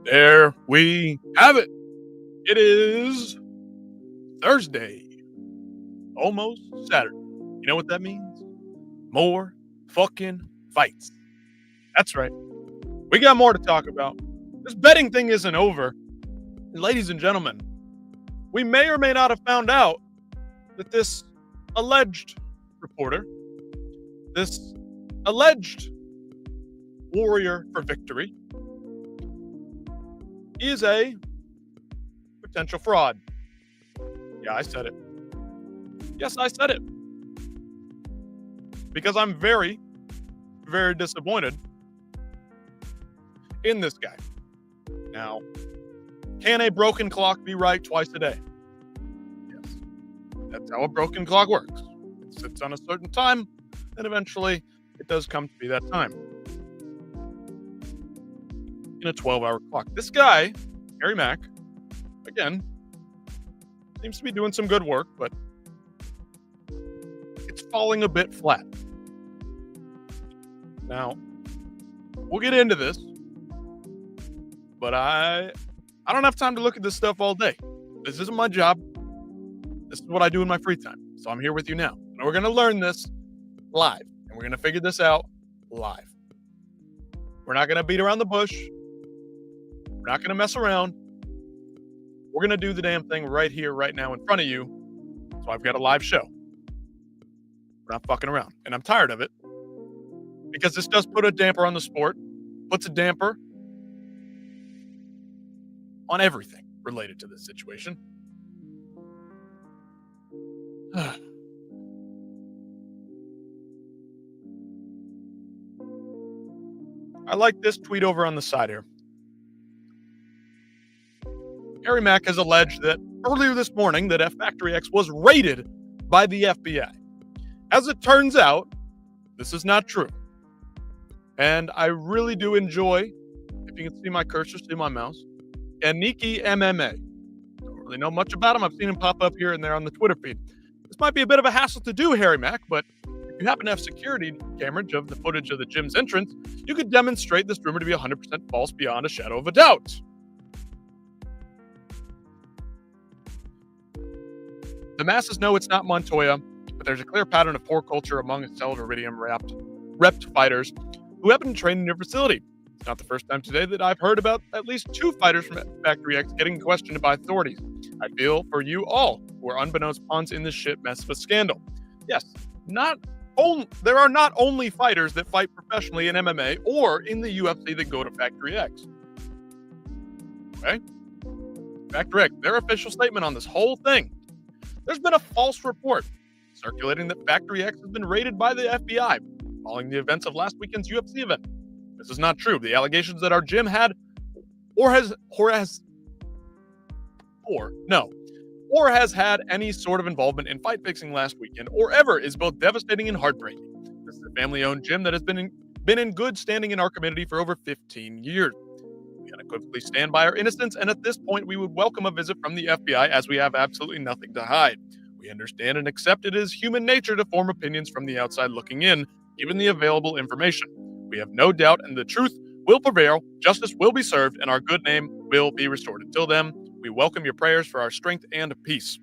There we have it. It is Thursday, almost Saturday. You know what that means? More fucking fights. That's right. We got more to talk about. This betting thing isn't over. And ladies and gentlemen, we may or may not have found out that this alleged reporter, this alleged warrior for victory, is a potential fraud. Yeah, I said it. Yes, I said it. Because I'm very, very disappointed in this guy. Now, can a broken clock be right twice a day? Yes. That's how a broken clock works. It sits on a certain time, and eventually it does come to be that time. In a 12-hour clock. This guy, Harry Mack, again, seems to be doing some good work, but it's falling a bit flat. Now, we'll get into this, but I don't have time to look at this stuff all day. This isn't my job. This is what I do in my free time. So I'm here with you now. And we're going to learn this live, and we're going to figure this out live. We're not going to beat around the bush. We're not going to mess around. We're going to do the damn thing right here, right now in front of you. So I've got a live show. We're not fucking around. And I'm tired of it. Because this does put a damper on the sport. Puts a damper on everything related to this situation. I like this tweet over on the side here. Harry Mack has alleged that earlier this morning that Factory X was raided by the FBI. As it turns out, this is not true. And I really do enjoy, if you can see my cursor, see my mouse, Aniki MMA. Don't really know much about him. I've seen him pop up here and there on the Twitter feed. This might be a bit of a hassle to do, Harry Mack, but if you happen to have security cameras of the footage of the gym's entrance, you could demonstrate this rumor to be 100% false beyond a shadow of a doubt. The masses know it's not Montoya, but there's a clear pattern of poor culture among Accelerated Iridium-repped fighters who happen to train in your facility. It's not the first time today that I've heard about at least 2 fighters from Factory X getting questioned by authorities. I feel for you all who are unbeknownst pawns in this shit mess of a scandal. Yes, there are not only fighters that fight professionally in MMA or in the UFC that go to Factory X. Okay? Factory X, their official statement on this whole thing. There's been a false report circulating that Factory X has been raided by the FBI following the events of last weekend's UFC event. This is not true. The allegations that our gym had or has had any sort of involvement in fight fixing last weekend or ever is both devastating and heartbreaking. This is a family-owned gym that has been in good standing in our community for over 15 years. We unequivocally stand by our innocence, and at this point, we would welcome a visit from the FBI as we have absolutely nothing to hide. We understand and accept it is human nature to form opinions from the outside looking in, given the available information. We have no doubt, and the truth will prevail, justice will be served, and our good name will be restored. Until then, we welcome your prayers for our strength and peace.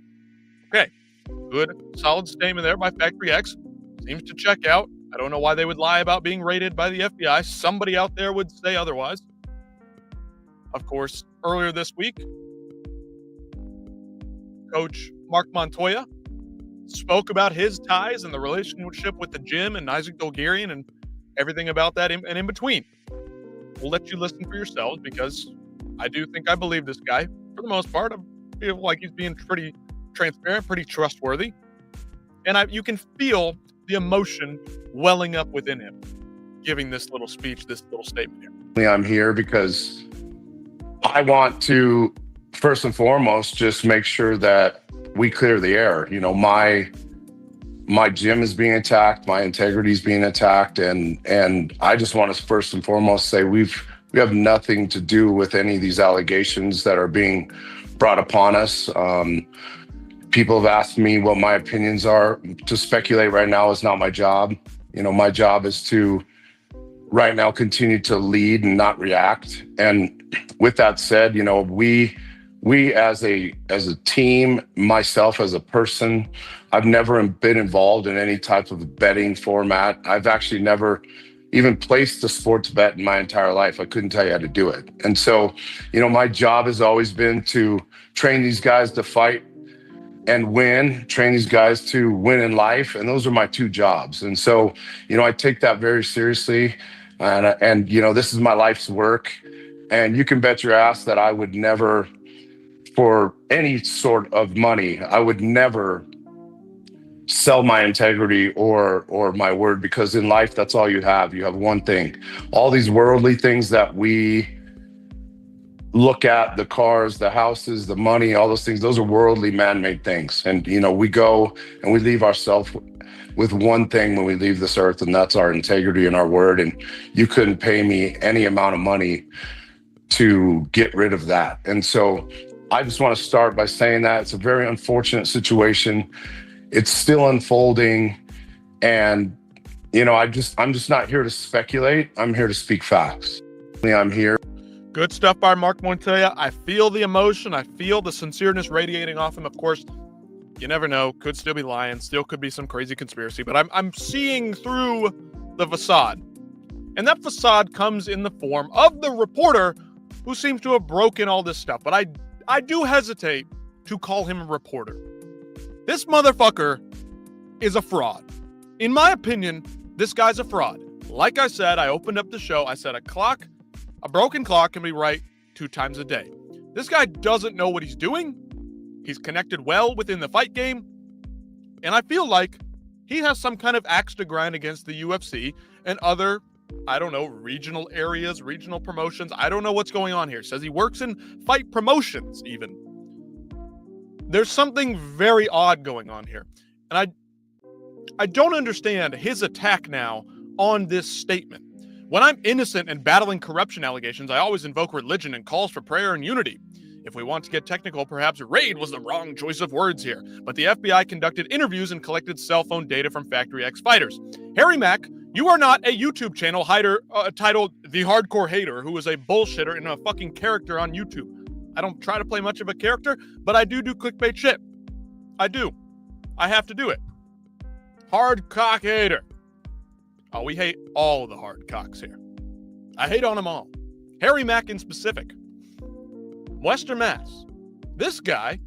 Okay, good, solid statement there by Factory X. Seems to check out. I don't know why they would lie about being raided by the FBI. Somebody out there would say otherwise. Of course, earlier this week, Coach Mark Montoya spoke about his ties and the relationship with the gym and Isaac Dolgarian and everything about that and in between. We'll let you listen for yourselves because I do think I believe this guy. For the most part, I feel like he's being pretty transparent, pretty trustworthy. And you can feel the emotion welling up within him, giving this little speech, this little statement here. I'm here because I want to, first and foremost, just make sure that we clear the air. You know, my gym is being attacked, my integrity is being attacked, and I just want to first and foremost say we have nothing to do with any of these allegations that are being brought upon us. People have asked me what my opinions are. To speculate right now is not my job. You know, my job is to right now continue to lead and not react. And with that said, we as a team, myself as a person, I've never been involved in any type of betting format. I've actually never even placed a sports bet in my entire life. I couldn't tell you how to do it. And so, my job has always been to train these guys to fight and win, train these guys to win in life. And those are my two jobs. And so, I take that very seriously. And this is my life's work. And you can bet your ass that I would never, for any sort of money, I would never sell my integrity or my word, because in life, that's all you have. You have one thing. All these worldly things that we look at, the cars, the houses, the money, all those things, those are worldly man-made things. And, we go and we leave ourselves with one thing when we leave this earth, and that's our integrity and our word. And you couldn't pay me any amount of money to get rid of that. And so I just want to start by saying that it's a very unfortunate situation. It's still unfolding. And, I'm just not here to speculate. I'm here to speak facts. I'm here. Good stuff by Mark Montoya. I feel the emotion. I feel the sincereness radiating off him. Of course, you never know. Could still be lying. Still could be some crazy conspiracy. But I'm seeing through the facade. And that facade comes in the form of the reporter who seems to have broken all this stuff. But I do hesitate to call him a reporter. This motherfucker is a fraud. In my opinion, this guy's a fraud. Like I said, I opened up the show. I said a broken clock can be right 2 times a day. This guy doesn't know what he's doing. He's connected well within the fight game. And I feel like he has some kind of axe to grind against the UFC and other, regional areas, regional promotions. I don't know what's going on here. Says he works in fight promotions even. There's something very odd going on here. And I don't understand his attack now on this statement. When I'm innocent and battling corruption allegations, I always invoke religion and calls for prayer and unity. If we want to get technical, perhaps raid was the wrong choice of words here. But the FBI conducted interviews and collected cell phone data from Factory X fighters. Harry Mack, you are not a YouTube channel titled The Hardcore Hater, who is a bullshitter and a fucking character on YouTube. I don't try to play much of a character, but I do clickbait shit. I do. I have to do it. Hard cock hater. Oh, we hate all of the hard cocks here. I hate on them all. Harry Mack in specific. Western Mass. This guy,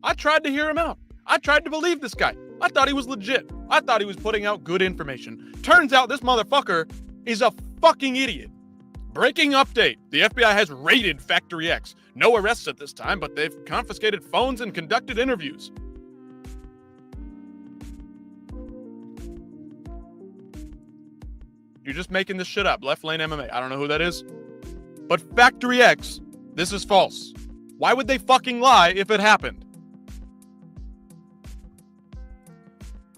I tried to hear him out. I tried to believe this guy. I thought he was legit. I thought he was putting out good information. Turns out this motherfucker is a fucking idiot. Breaking update. The FBI has raided Factory X. No arrests at this time, but they've confiscated phones and conducted interviews. You're just making this shit up. Left Lane MMA. I don't know who that is. But Factory X, this is false. Why would they fucking lie if it happened?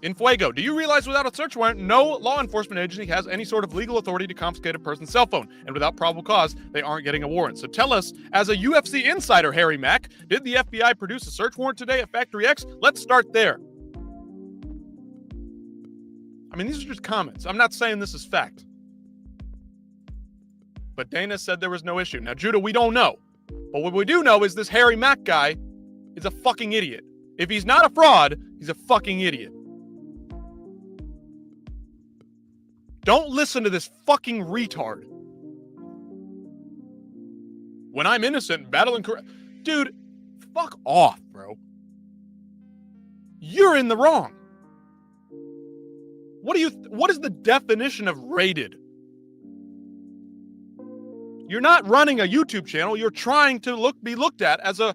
In Fuego, do you realize without a search warrant, no law enforcement agency has any sort of legal authority to confiscate a person's cell phone, and without probable cause, they aren't getting a warrant. So tell us, as a UFC insider, Harry Mack, did the FBI produce a search warrant today at Factory X? Let's start there. I mean, these are just comments. I'm not saying this is fact. But Dana said there was no issue. Now, Judah, we don't know. But what we do know is this Harry Mack guy is a fucking idiot. If he's not a fraud, he's a fucking idiot. Don't listen to this fucking retard. When I'm innocent, battling dude, fuck off, bro. You're in the wrong. What is the definition of raided? You're not running a YouTube channel. You're trying to be looked at as a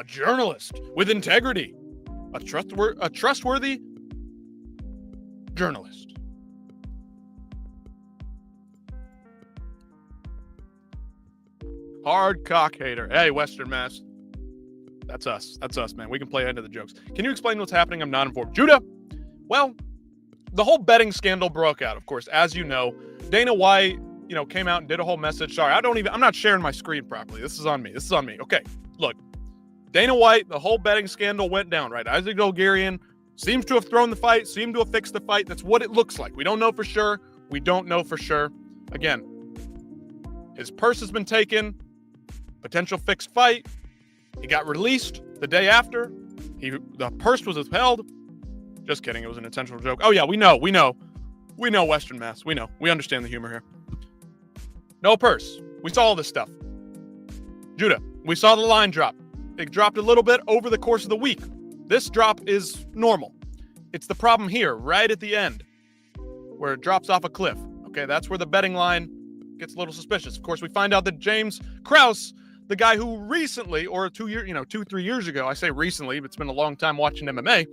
journalist with integrity, a trustworthy journalist. Hard cock hater. Hey, Western Mass. That's us. That's us, man. We can play into the jokes. Can you explain what's happening? I'm not informed. Judah, well, the whole betting scandal broke out, of course. As you know, Dana White, came out and did a whole message. Sorry, I'm not sharing my screen properly. This is on me. Okay, look. Dana White, the whole betting scandal went down, right? Isaac Dolgarian seems to have thrown the fight, seemed to have fixed the fight. That's what it looks like. We don't know for sure. Again, his purse has been taken, potential fixed fight. He got released the day after. The purse was withheld. Just kidding, it was an intentional joke. Oh yeah, we know, Western Mass. We know. We understand the humor here. No purse. We saw all this stuff. Judah, we saw the line drop. It dropped a little bit over the course of the week. This drop is normal. It's the problem here, right at the end, where it drops off a cliff. Okay, that's where the betting line gets a little suspicious. Of course, we find out that James Krause, the guy who recently, or 2-3 years ago, I say recently, but it's been a long time watching MMA.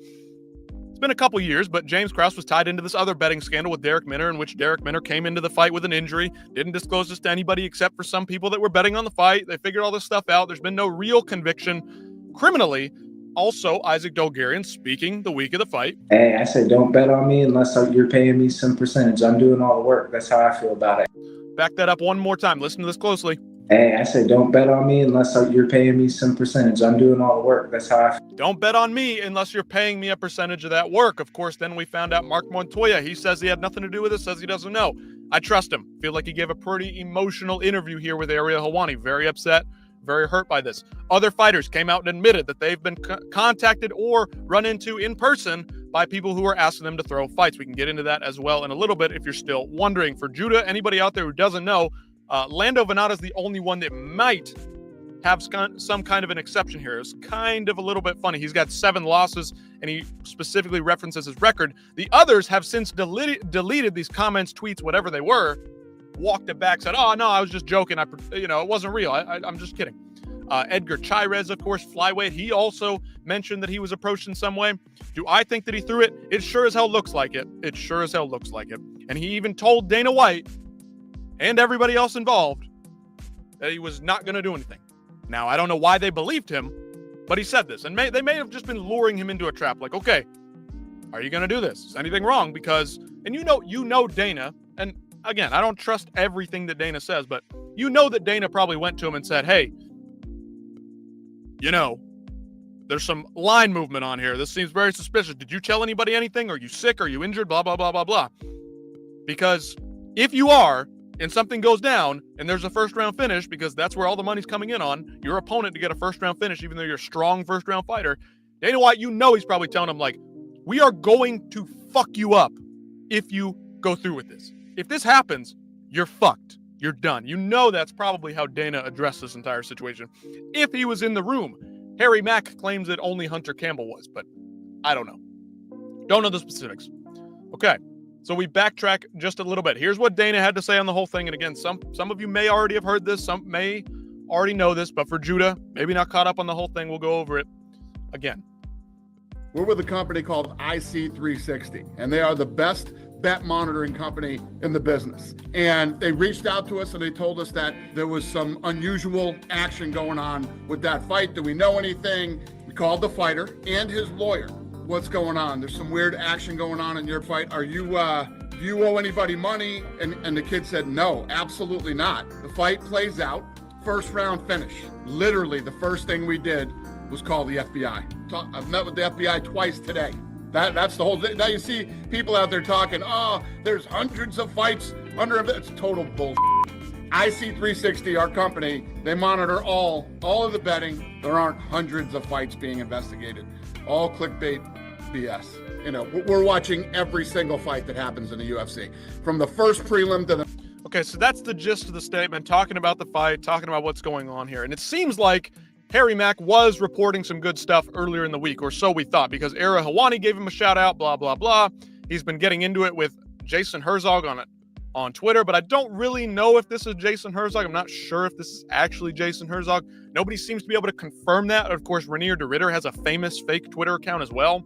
It's been a couple years, but James Krause was tied into this other betting scandal with Derek Minner, in which Derek Minner came into the fight with an injury, didn't disclose this to anybody except for some people that were betting on the fight. They figured all this stuff out. There's been no real conviction criminally. Also, Isaac Dolgarian speaking the week of the fight. Hey, I said don't bet on me unless you're paying me some percentage. I'm doing all the work. That's how I feel about it. Back that up one more time. Listen to this closely. Hey, I said don't bet on me unless you're paying me some percentage. I'm doing all the work. That's how I feel. Don't bet on me unless you're paying me a percentage of that work. Of course, then we found out Mark Montoya. He says he had nothing to do with it, says he doesn't know. I trust him. Feel like he gave a pretty emotional interview here with Ariel Helwani. Very upset, very hurt by this. Other fighters came out and admitted that they've been contacted or run into in person by people who are asking them to throw fights. We can get into that as well in a little bit if you're still wondering. For Judah, anybody out there who doesn't know, Lando Venata is the only one that might have some kind of an exception here. It's kind of a little bit funny. He's got 7 losses, and he specifically references his record. The others have since deleted these comments, tweets, whatever they were, walked it back, said, "Oh no, I was just joking. It wasn't real. I'm just kidding." Edgar Chairez, of course, flyweight. He also mentioned that he was approached in some way. Do I think that he threw it? It sure as hell looks like it. It sure as hell looks like it. And he even told Dana White and everybody else involved that he was not going to do anything. Now, I don't know why they believed him, but he said this. And they may have just been luring him into a trap. Like, okay, are you going to do this? Is anything wrong? Because, and you know Dana, and again, I don't trust everything that Dana says, but you know that Dana probably went to him and said, hey, there's some line movement on here. This seems very suspicious. Did you tell anybody anything? Are you sick? Are you injured? Blah, blah, blah, blah, blah. Because if you are, and something goes down, and there's a first-round finish, because that's where all the money's coming in on, your opponent to get a first-round finish, even though you're a strong first-round fighter, Dana White, he's probably telling him, like, we are going to fuck you up if you go through with this. If this happens, you're fucked. You're done. That's probably how Dana addressed this entire situation. If he was in the room. Harry Mack claims that only Hunter Campbell was, but I don't know. Don't know the specifics. Okay. So we backtrack just a little bit. Here's what Dana had to say on the whole thing. And again, some of you may already have heard this. Some may already know this. But for Judah, maybe not caught up on the whole thing, we'll go over it again. We're with a company called IC360, and they are the best bet monitoring company in the business. And they reached out to us and they told us that there was some unusual action going on with that fight. Do we know anything? We called the fighter and his lawyer. What's going on? There's some weird action going on in your fight. Do you owe anybody money? And the kid said, no, absolutely not. The fight plays out, first round finish. Literally the first thing we did was call the FBI. I've met with the FBI twice today. That's the whole thing. Now you see people out there talking, oh, there's hundreds of fights under it. It's total bullshit. IC360, our company, they monitor all of the betting. There aren't hundreds of fights being investigated. All clickbait BS. We're watching every single fight that happens in the UFC, from the first prelim to the... Okay, so that's the gist of the statement, talking about the fight, talking about what's going on here. And it seems like Harry Mack was reporting some good stuff earlier in the week, or so we thought, because Ariel Helwani gave him a shout out, blah, blah, blah. He's been getting into it with Jason Herzog on Twitter, but I don't really know if this is Jason Herzog. I'm not sure if this is actually Jason Herzog. Nobody seems to be able to confirm that. Of course, Rainier DeRitter has a famous fake Twitter account as well.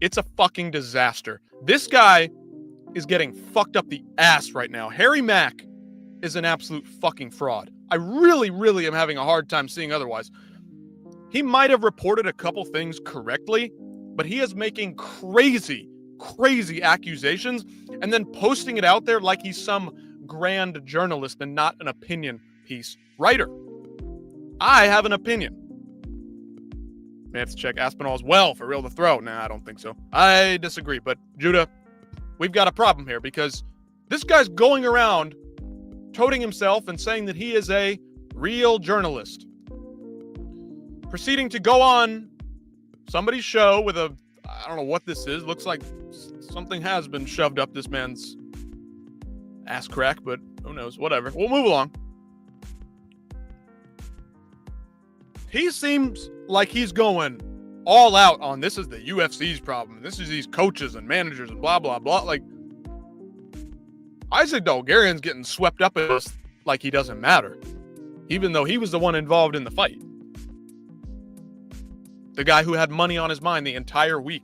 It's a fucking disaster. This guy is getting fucked up the ass right now. Harry Mack is an absolute fucking fraud. I really, really am having a hard time seeing otherwise. He might have reported a couple things correctly, but he is making crazy accusations and then posting it out there like he's some grand journalist and not an opinion piece writer. I have an opinion. May have to check Aspinall as well for real to throw. Nah, I don't think so. I disagree. But Judah, we've got a problem here because This guy's going around toting himself and saying that he is a real journalist. Proceeding to go on somebody's show with I don't know what this is. Looks like something has been shoved up this man's ass crack, but who knows? Whatever. We'll move along. He seems like he's going all out on this is the UFC's problem. This is these coaches and managers and blah, blah, blah. Like, Isaac Dolgarian's getting swept up in this like he doesn't matter, even though he was the one involved in the fight. The guy who had money on his mind the entire week.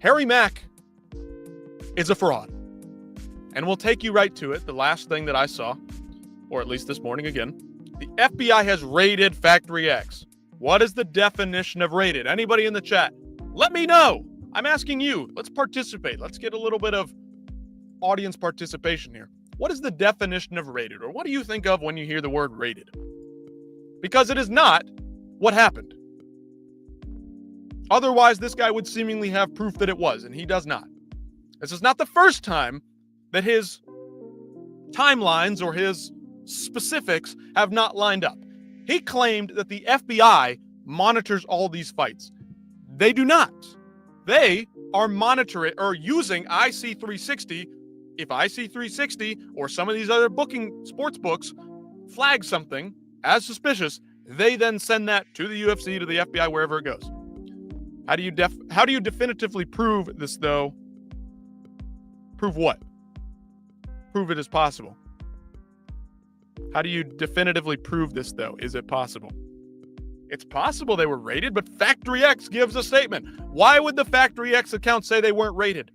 Harry Mack is a fraud. And we'll take you right to it. The last thing that I saw, or at least this morning again, the FBI has raided Factory X. What is the definition of raided? Anybody in the chat? Let me know. I'm asking you. Let's participate. Let's get a little bit of audience participation here. What is the definition of raided? Or what do you think of when you hear the word raided? Because it is not what happened. Otherwise, this guy would seemingly have proof that it was, and he does not. This is not the first time that his timelines or his specifics have not lined up. He claimed that the FBI monitors all these fights. They do not. They are monitoring or using IC360. If IC360 or some of these other sports books flag something as suspicious, they then send that to the UFC, to the FBI, wherever it goes. How do you definitively prove this, though? Prove what? Prove it is possible. How do you definitively prove this, though? Is it possible? It's possible they were raided, but Factory X gives a statement. Why would the Factory X account say they weren't raided?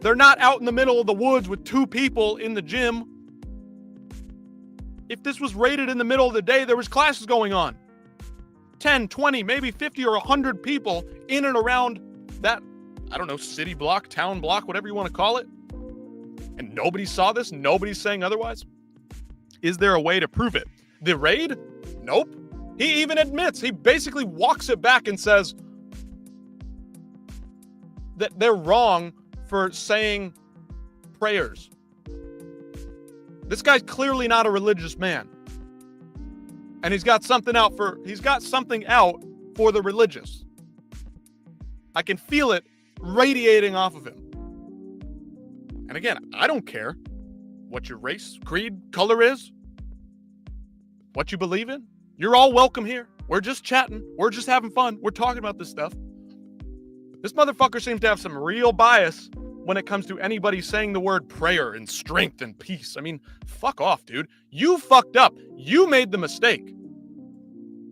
They're not out in the middle of the woods with two people in the gym. If this was raided in the middle of the day, there was classes going on. 10, 20, maybe 50 or 100 people in and around that, I don't know, city block, town block, whatever you want to call it. And nobody saw this? Nobody's saying otherwise? Is there a way to prove it? The raid? Nope. He even admits, he basically walks it back and says that they're wrong for saying prayers. This guy's clearly not a religious man. And he's got something out for the religious. I can feel it radiating off of him. And again, I don't care what your race, creed, color is, what you believe in. You're all welcome here. We're just chatting. We're just having fun. We're talking about this stuff. This motherfucker seems to have some real bias when it comes to anybody saying the word prayer and strength and peace. I mean, fuck off, dude. You fucked up. You made the mistake.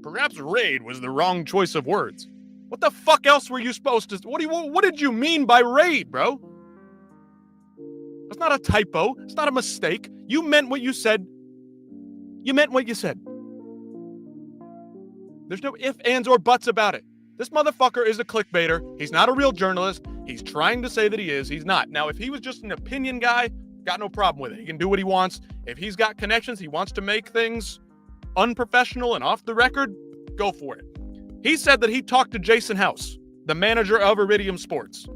Perhaps raid was the wrong choice of words. What the fuck else were you supposed to... What did you mean by raid, bro? That's not a typo. It's not a mistake. You meant what you said. You meant what you said. There's no ifs, ands, or buts about it. This motherfucker is a clickbaiter. He's not a real journalist. He's trying to say that he is. He's not. Now, if he was just an opinion guy, got no problem with it. He can do what he wants. If he's got connections, he wants to make things unprofessional and off the record, go for it. He said that he talked to Jason House, the manager of Iridium Sports.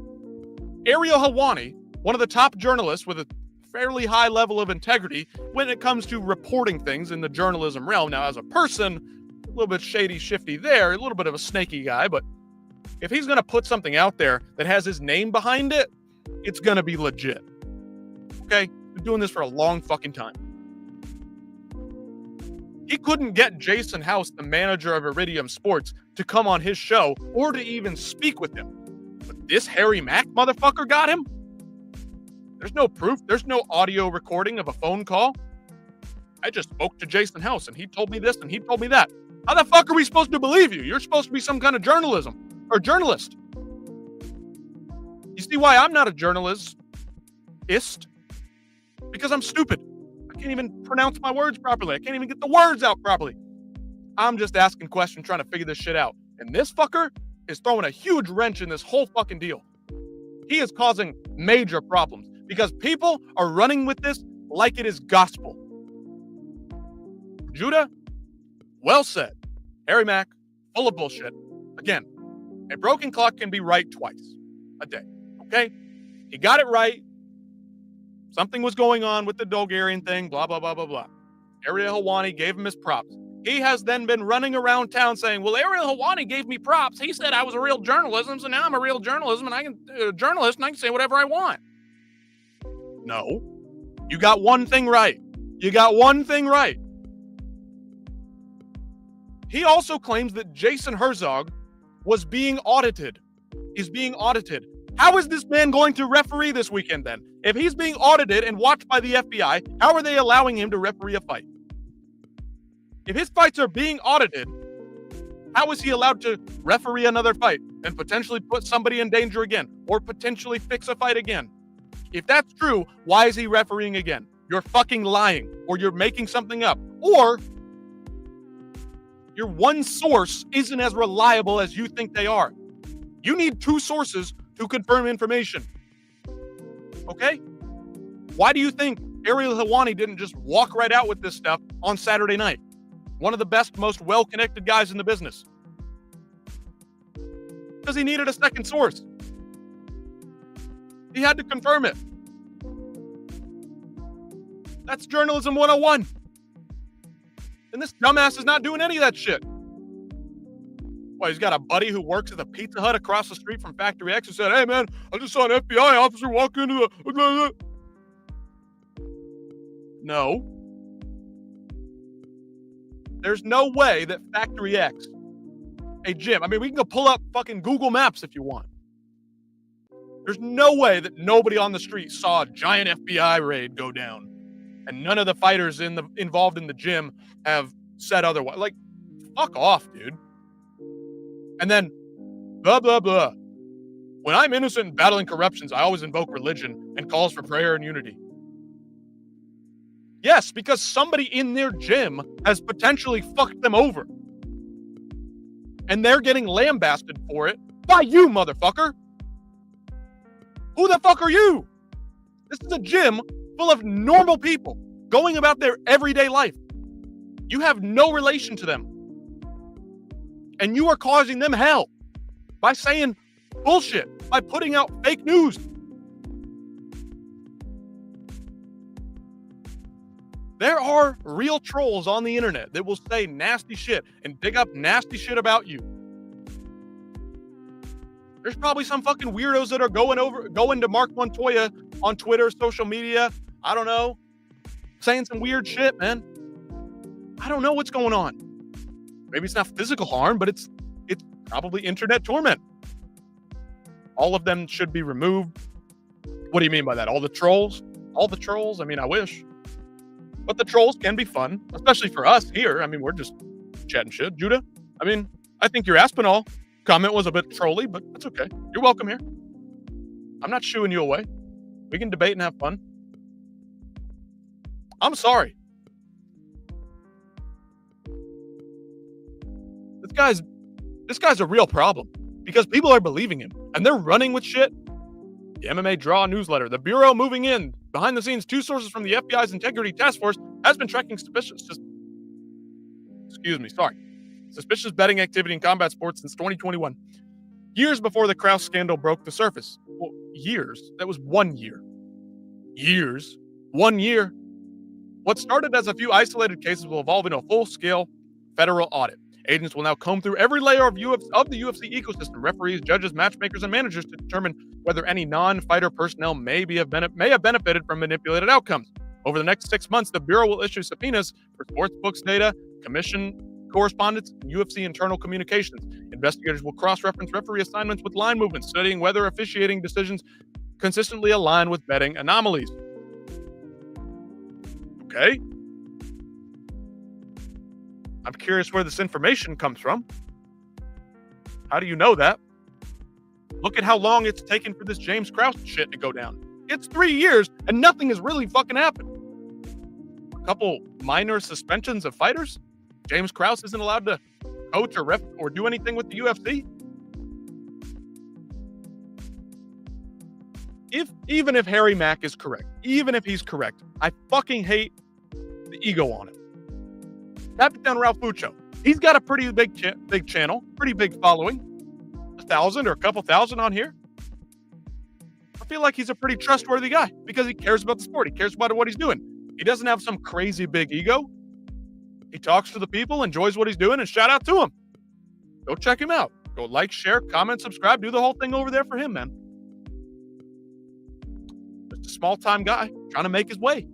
Ariel Helwani, one of the top journalists with a fairly high level of integrity when it comes to reporting things in the journalism realm. Now, as a person, a little bit shady, shifty there, a little bit of a snaky guy, but if he's going to put something out there that has his name behind it, it's going to be legit. Okay? Been doing this for a long fucking time. He couldn't get Jason House, the manager of Iridium Sports, to come on his show or to even speak with him. But this Harry Mack motherfucker got him? There's no proof. There's no audio recording of a phone call. I just spoke to Jason House and he told me this and he told me that. How the fuck are we supposed to believe you? You're supposed to be some kind of journalist. You see why I'm not a journalist? Because I'm stupid. I can't even pronounce my words properly. I can't even get the words out properly. I'm just asking questions, trying to figure this shit out. And this fucker is throwing a huge wrench in this whole fucking deal. He is causing major problems because people are running with this like it is gospel. Judah, well said. Harry Mack, full of bullshit. Again, a broken clock can be right twice a day, okay? He got it right. Something was going on with the Bulgarian thing, blah, blah, blah, blah, blah. Ariel Helwani gave him his props. He has then been running around town saying, well, Ariel Helwani gave me props. He said I was a real journalist, so now I'm a real journalist, and I can say whatever I want. No. You got one thing right. You got one thing right. He also claims that Jason Herzog was being audited. He's being audited. How is this man going to referee this weekend then? If he's being audited and watched by the FBI, how are they allowing him to referee a fight? If his fights are being audited, how is he allowed to referee another fight and potentially put somebody in danger again or potentially fix a fight again? If that's true, why is he refereeing again? You're fucking lying, or you're making something up, or your one source isn't as reliable as you think they are. You need two sources to confirm information. Okay? Why do you think Ariel Helwani didn't just walk right out with this stuff on Saturday night? One of the best, most well-connected guys in the business. Because he needed a second source. He had to confirm it. That's journalism 101. And this dumbass is not doing any of that shit. Well, he's got a buddy who works at the Pizza Hut across the street from Factory X who said, hey, man, I just saw an FBI officer walk into the... No. There's no way that Factory X, a gym, I mean, we can go pull up fucking Google Maps if you want. There's no way that nobody on the street saw a giant FBI raid go down. And none of the fighters involved in the gym have said otherwise. Like, fuck off, dude. And then, blah, blah, blah. When I'm innocent and battling corruptions, I always invoke religion and calls for prayer and unity. Yes, because somebody in their gym has potentially fucked them over. And they're getting lambasted for it by you, motherfucker. Who the fuck are you? This is a gym full of normal people going about their everyday life. You have no relation to them. And you are causing them hell by saying bullshit, by putting out fake news. There are real trolls on the internet that will say nasty shit and dig up nasty shit about you. There's probably some fucking weirdos that are going to Mark Montoya on Twitter, social media, I don't know, saying some weird shit, man. I don't know what's going on. Maybe it's not physical harm, but it's probably internet torment. All of them should be removed. What do you mean by that? All the trolls? All the trolls? I mean, I wish. But the trolls can be fun, especially for us here. I mean, we're just chatting shit. Judah, I mean, I think your Aspinall comment was a bit trolly, but that's okay. You're welcome here. I'm not shooing you away. We can debate and have fun. I'm sorry. This guy's a real problem because people are believing him and they're running with shit. The MMA Draw newsletter, the Bureau moving in. Behind the scenes, two sources from the FBI's Integrity Task Force has been tracking suspicious betting activity in combat sports since 2021. Years before the Krause scandal broke the surface. Well, years? That was 1 year. Years? 1 year? What started as a few isolated cases will evolve into a full-scale federal audit. Agents will now comb through every layer of the UFC ecosystem, referees, judges, matchmakers, and managers to determine whether any non-fighter personnel may have benefited from manipulated outcomes. Over the next 6 months, the Bureau will issue subpoenas for sportsbooks data, commission correspondence, and UFC internal communications. Investigators will cross-reference referee assignments with line movements, studying whether officiating decisions consistently align with betting anomalies. Okay. I'm curious where this information comes from. How do you know that? Look at how long it's taken for this James Krause shit to go down. It's 3 years and nothing has really fucking happened. A couple minor suspensions of fighters. James Krause isn't allowed to coach or ref or do anything with the UFC. Even if Harry Mack is correct, even if he's correct, I fucking hate the ego on it. Captain Ralph Fuccio. He's got a pretty big channel, pretty big following. 1,000 or a couple thousand on here. feel like he's a pretty trustworthy guy because he cares about the sport. He cares about what he's doing. He doesn't have some crazy big ego. He talks to the people, enjoys what he's doing, and shout out to him. Go check him out. Go like, share, comment, subscribe. Do the whole thing over there for him, man. Just a small-time guy trying to make his way.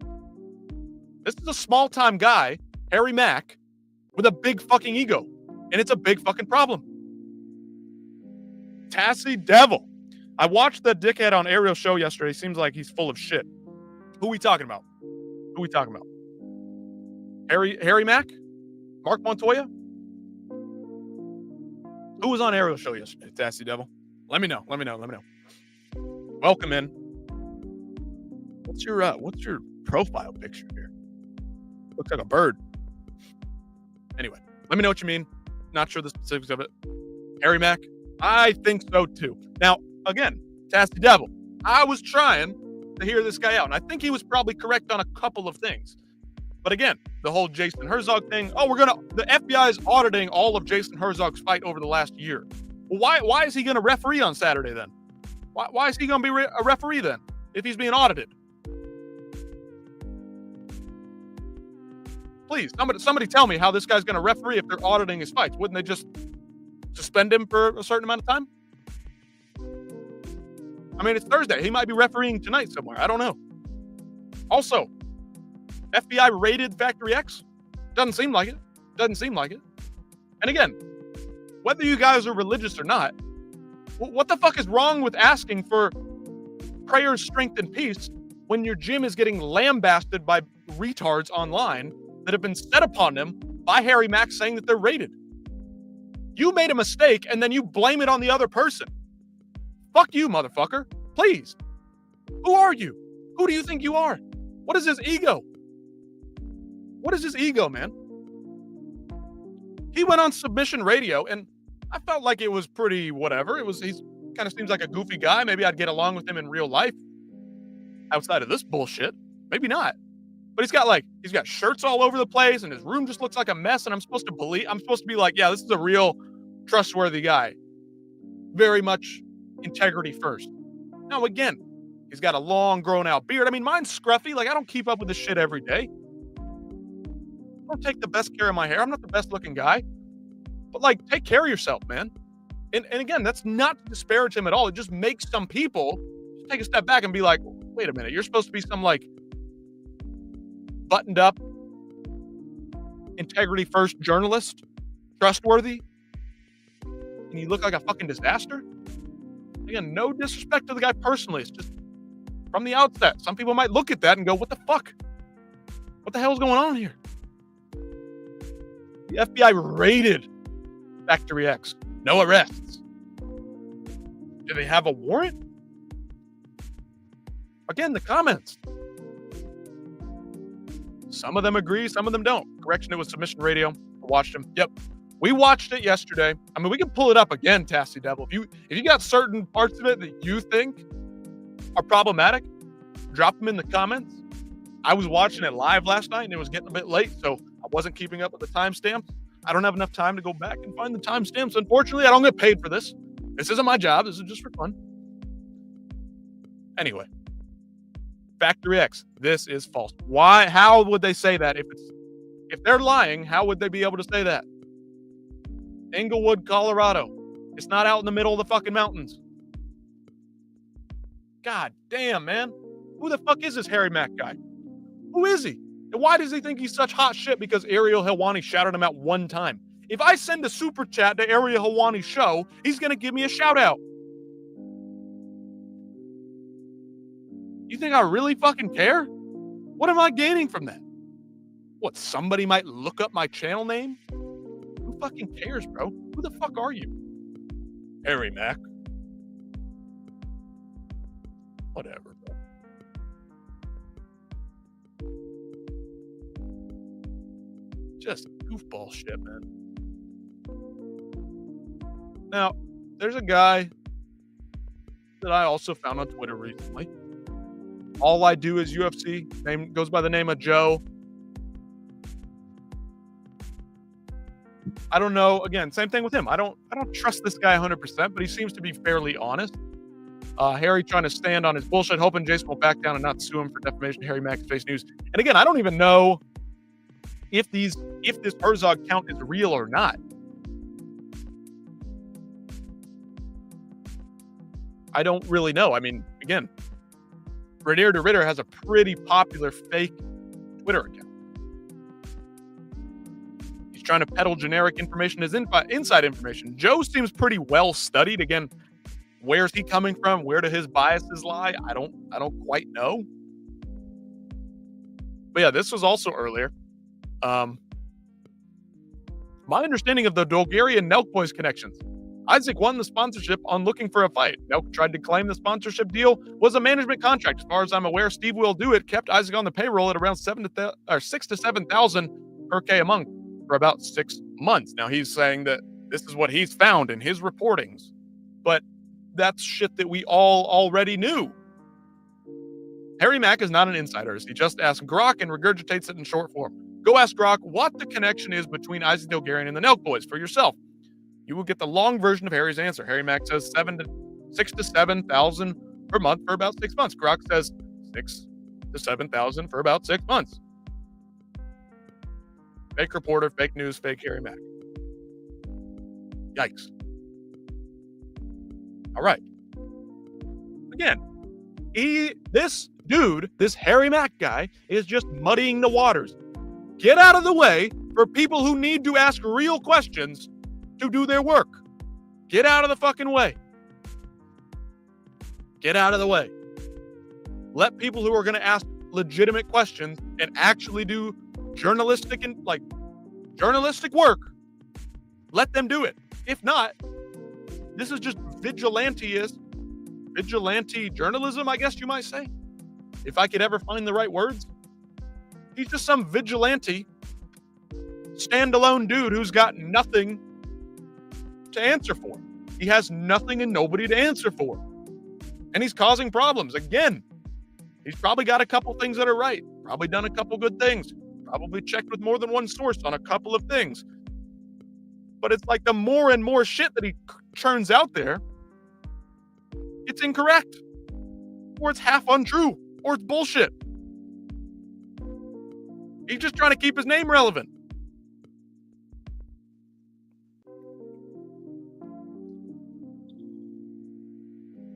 This is a small-time guy, Harry Mack, with a big fucking ego. And it's a big fucking problem. Tassie Devil. I watched that dickhead on Ariel's show yesterday. Seems like he's full of shit. Who we talking about? Harry Mack? Mark Montoya? Who was on Ariel's show yesterday? Tassie Devil. Let me know. Welcome in. What's your profile picture here? Looks like a bird. Anyway, let me know what you mean. Not sure the specifics of it. Harry Mack? I think so too. Now, again, Tassie Devil. I was trying to hear this guy out, and I think he was probably correct on a couple of things. But again, the whole Jason Herzog thing. The FBI is auditing all of Jason Herzog's fight over the last year. Well, why is he going to referee on Saturday then? Why is he going to be a referee then if he's being audited? Please, somebody tell me how this guy's going to referee if they're auditing his fights. Wouldn't they just suspend him for a certain amount of time? I mean, it's Thursday. He might be refereeing tonight somewhere. I don't know. Also, FBI raided Factory X? Doesn't seem like it. And again, whether you guys are religious or not, what the fuck is wrong with asking for prayers, strength, and peace when your gym is getting lambasted by retards online that have been set upon them by Harry Mack saying that they're raided? You made a mistake and then you blame it on the other person. Fuck you, motherfucker. Please. Who are you? Who do you think you are? What is his ego? Man? He went on Submission Radio and I felt like it was pretty whatever. He's kind of seems like a goofy guy. Maybe I'd get along with him in real life. Outside of this bullshit, maybe not. But he's got shirts all over the place and his room just looks like a mess. And I'm supposed to be like, yeah, this is a real trustworthy guy. Very much integrity first. Now, again, he's got a long grown out beard. I mean, mine's scruffy. Like, I don't keep up with this shit every day. I don't take the best care of my hair. I'm not the best looking guy. But like, take care of yourself, man. And again, that's not to disparage him at all. It just makes some people take a step back and be like, wait a minute, you're supposed to be some like buttoned up, integrity first journalist, trustworthy, and you look like a fucking disaster? Again, no disrespect to the guy personally. It's just from the outset. Some people might look at that and go, what the fuck? What the hell's going on here? The FBI raided Factory X. No arrests. Do they have a warrant? Again, the comments. Some of them agree, some of them don't. Correction, it was Submission Radio. I watched them. Yep. We watched it yesterday. I mean, we can pull it up again, Tassie Devil. If you got certain parts of it that you think are problematic, drop them in the comments. I was watching it live last night and it was getting a bit late, so I wasn't keeping up with the timestamps. I don't have enough time to go back and find the timestamps. Unfortunately, I don't get paid for this. This isn't my job. This is just for fun. Anyway, Factory X. This is false. Why? How would they say that? If they're lying, how would they be able to say that? Englewood, Colorado. It's not out in the middle of the fucking mountains. God damn, man. Who the fuck is this Harry Mack guy? Who is he? And why does he think he's such hot shit because Ariel Helwani shouted him out one time? If I send a super chat to Ariel Helwani's show, he's going to give me a shout out. You think I really fucking care? What am I gaining from that? What, somebody might look up my channel name? Who fucking cares, bro? Who the fuck are you? Harry Mack. Whatever, bro. Just goofball shit, man. Now, there's a guy that I also found on Twitter recently. All I do is UFC. Name goes by the name of Joe. I don't know. Again, same thing with him. I don't trust this guy 100%, but he seems to be fairly honest. Harry trying to stand on his bullshit, hoping Jason will back down and not sue him for defamation. Harry Mack face news. And again, I don't even know if this Herzog count is real or not. I don't really know. I mean, again, Renier de Ritter has a pretty popular fake Twitter account. He's trying to peddle generic information as inside information. Joe seems pretty well studied. Again, where's he coming from? Where do his biases lie? I don't quite know. But yeah, this was also earlier. My understanding of the Dolgarian Nelk Boys connections. Isaac won the sponsorship on looking for a fight. Nelk tried to claim the sponsorship deal was a management contract. As far as I'm aware, Steve Will Do It kept Isaac on the payroll at around 6 to 7,000 per K a month for about 6 months. Now he's saying that this is what he's found in his reportings, but that's shit that we all already knew. Harry Mack is not an insider. He just asked Grok and regurgitates it in short form. Go ask Grok what the connection is between Isaac Dolgarian and the Nelk Boys for yourself. You will get the long version of Harry's answer. Harry Mack says 6 to 7,000 per month for about 6 months. Grok says 6 to 7,000 for about 6 months. Fake reporter, fake news, fake Harry Mack. Yikes. All right. Again, this dude, this Harry Mack guy, is just muddying the waters. Get out of the way for people who need to ask real questions to do their work. Get out of the fucking way. Get out of the way. Let people who are going to ask legitimate questions and actually do journalistic work, let them do it. If not, this is just vigilante journalism, I guess you might say. If I could ever find the right words. He's just some vigilante, standalone dude who's got nothing to answer for. He has nothing and nobody to answer for. And he's causing problems. Again, he's probably got a couple things that are right. Probably done a couple good things. Probably checked with more than one source on a couple of things. But it's like the more and more shit that he churns out there, it's incorrect. Or it's half untrue. Or it's bullshit. He's just trying to keep his name relevant.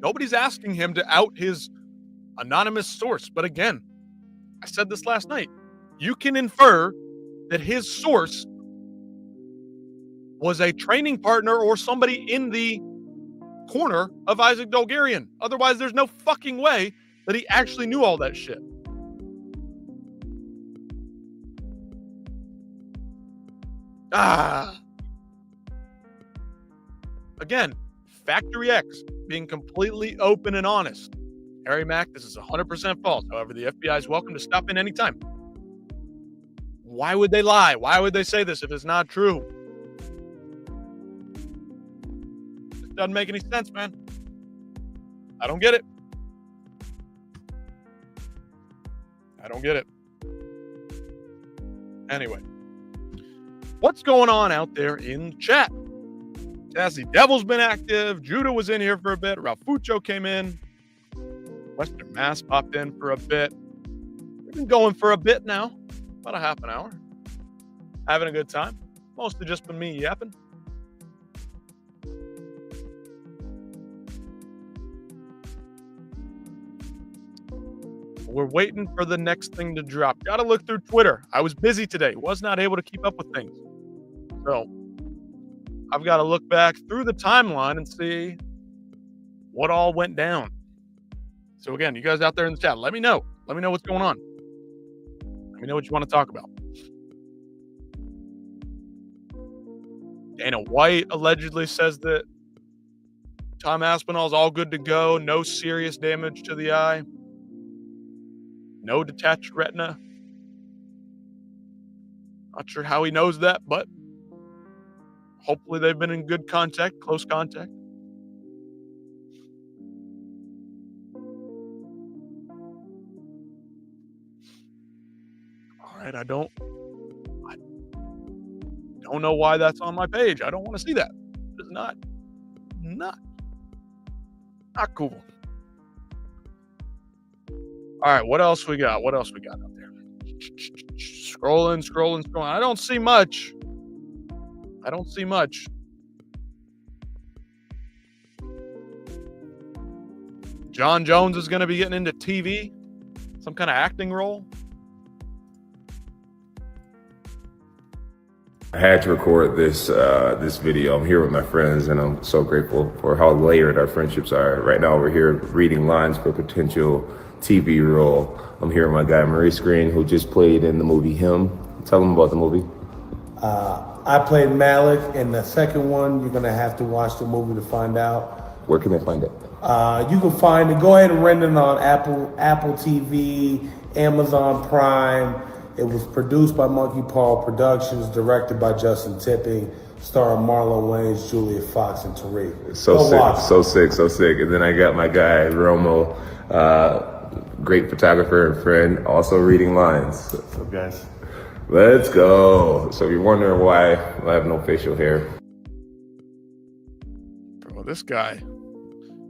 Nobody's asking him to out his anonymous source. But again, I said this last night. You can infer that his source was a training partner or somebody in the corner of Isaac Dolgarian. Otherwise, there's no fucking way that he actually knew all that shit. Again, Factory X being completely open and honest. Harry Mack, this is 100% false. However, the FBI is welcome to stop in anytime. Why would they lie? Why would they say this if it's not true? It doesn't make any sense, man. I don't get it. I don't get it. Anyway, what's going on out there in chat? Jazzy Devil's been active. Judah was in here for a bit. Ralfuccio came in. Western Mass popped in for a bit. We've been going for a bit now. About a half an hour. Having a good time. Mostly just been me yapping. We're waiting for the next thing to drop. Got to look through Twitter. I was busy today. Was not able to keep up with things. So I've got to look back through the timeline and see what all went down. So again, you guys out there in the chat, let me know. Let me know what's going on. Let me know what you want to talk about. Dana White allegedly says that Tom Aspinall's all good to go. No serious damage to the eye. No detached retina. Not sure how he knows that, but hopefully they've been in good contact, close contact. All right, I don't know why that's on my page. I don't want to see that. It's not cool. All right, what else we got? What else we got out there? Scrolling. I don't see much. John Jones is going to be getting into TV, some kind of acting role. I had to record this video. I'm here with my friends, and I'm so grateful for how layered our friendships are. Right now, we're here reading lines for a potential TV role. I'm here with my guy Maurice Green, who just played in the movie Him. Tell him about the movie. I played Malik in the second one. You're gonna have to watch the movie to find out. Where can they find it? You can find it. Go ahead and rent it on Apple TV, Amazon Prime. It was produced by Monkey Paw Productions, directed by Justin Tipping, starring Marlon Wayans, Julia Fox, and Tariq. So sick. And then I got my guy Romo, great photographer and friend, also reading lines. What's up, guys? Let's go. So if you're wondering why I have no facial hair. Bro, this guy.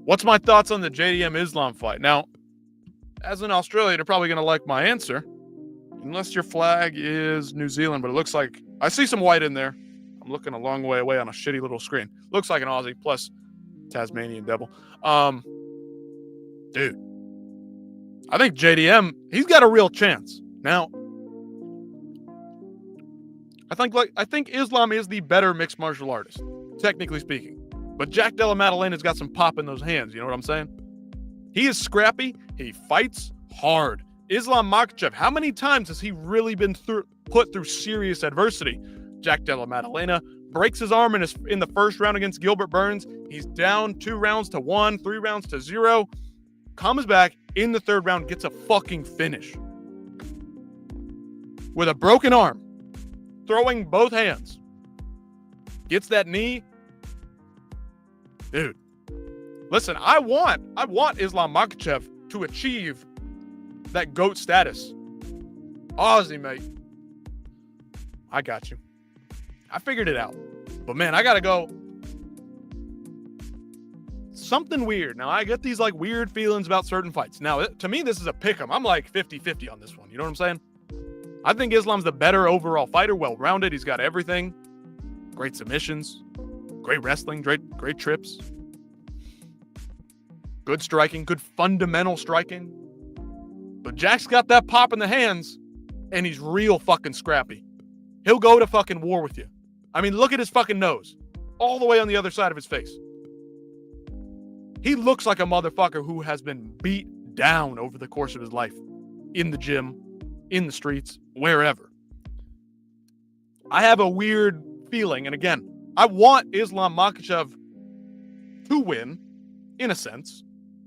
What's my thoughts on the JDM Islam fight? Now, as an Australian, you're probably going to like my answer. Unless your flag is New Zealand, but it looks like I see some white in there. I'm looking a long way away on a shitty little screen. Looks like an Aussie plus Tasmanian devil. Dude, I think JDM, he's got a real chance. Now, I think Islam is the better mixed martial artist, technically speaking. But Jack Della Madalena's got some pop in those hands. You know what I'm saying? He is scrappy. He fights hard. Islam Makhachev, how many times has he really been put through serious adversity? Jack Della Maddalena breaks his arm in the first round against Gilbert Burns. He's down 2 rounds to 1, 3 rounds to 0. Comes back in the 3rd round, gets a fucking finish. With a broken arm, throwing both hands. Gets that knee. Dude, listen, I want Islam Makhachev to achieve that GOAT status. Aussie, mate. I got you. I figured it out. But man, I gotta go. Something weird. Now, I get these like weird feelings about certain fights. Now, to me, this is a pick 'em. I'm like 50-50 on this one. You know what I'm saying? I think Islam's the better overall fighter, well-rounded. He's got everything. Great submissions. Great wrestling. Great trips. Good striking. Good fundamental striking. But Jack's got that pop in the hands, and he's real fucking scrappy. He'll go to fucking war with you. I mean, look at his fucking nose. All the way on the other side of his face. He looks like a motherfucker who has been beat down over the course of his life. In the gym, in the streets, wherever. I have a weird feeling, and again, I want Islam Makhachev to win, in a sense.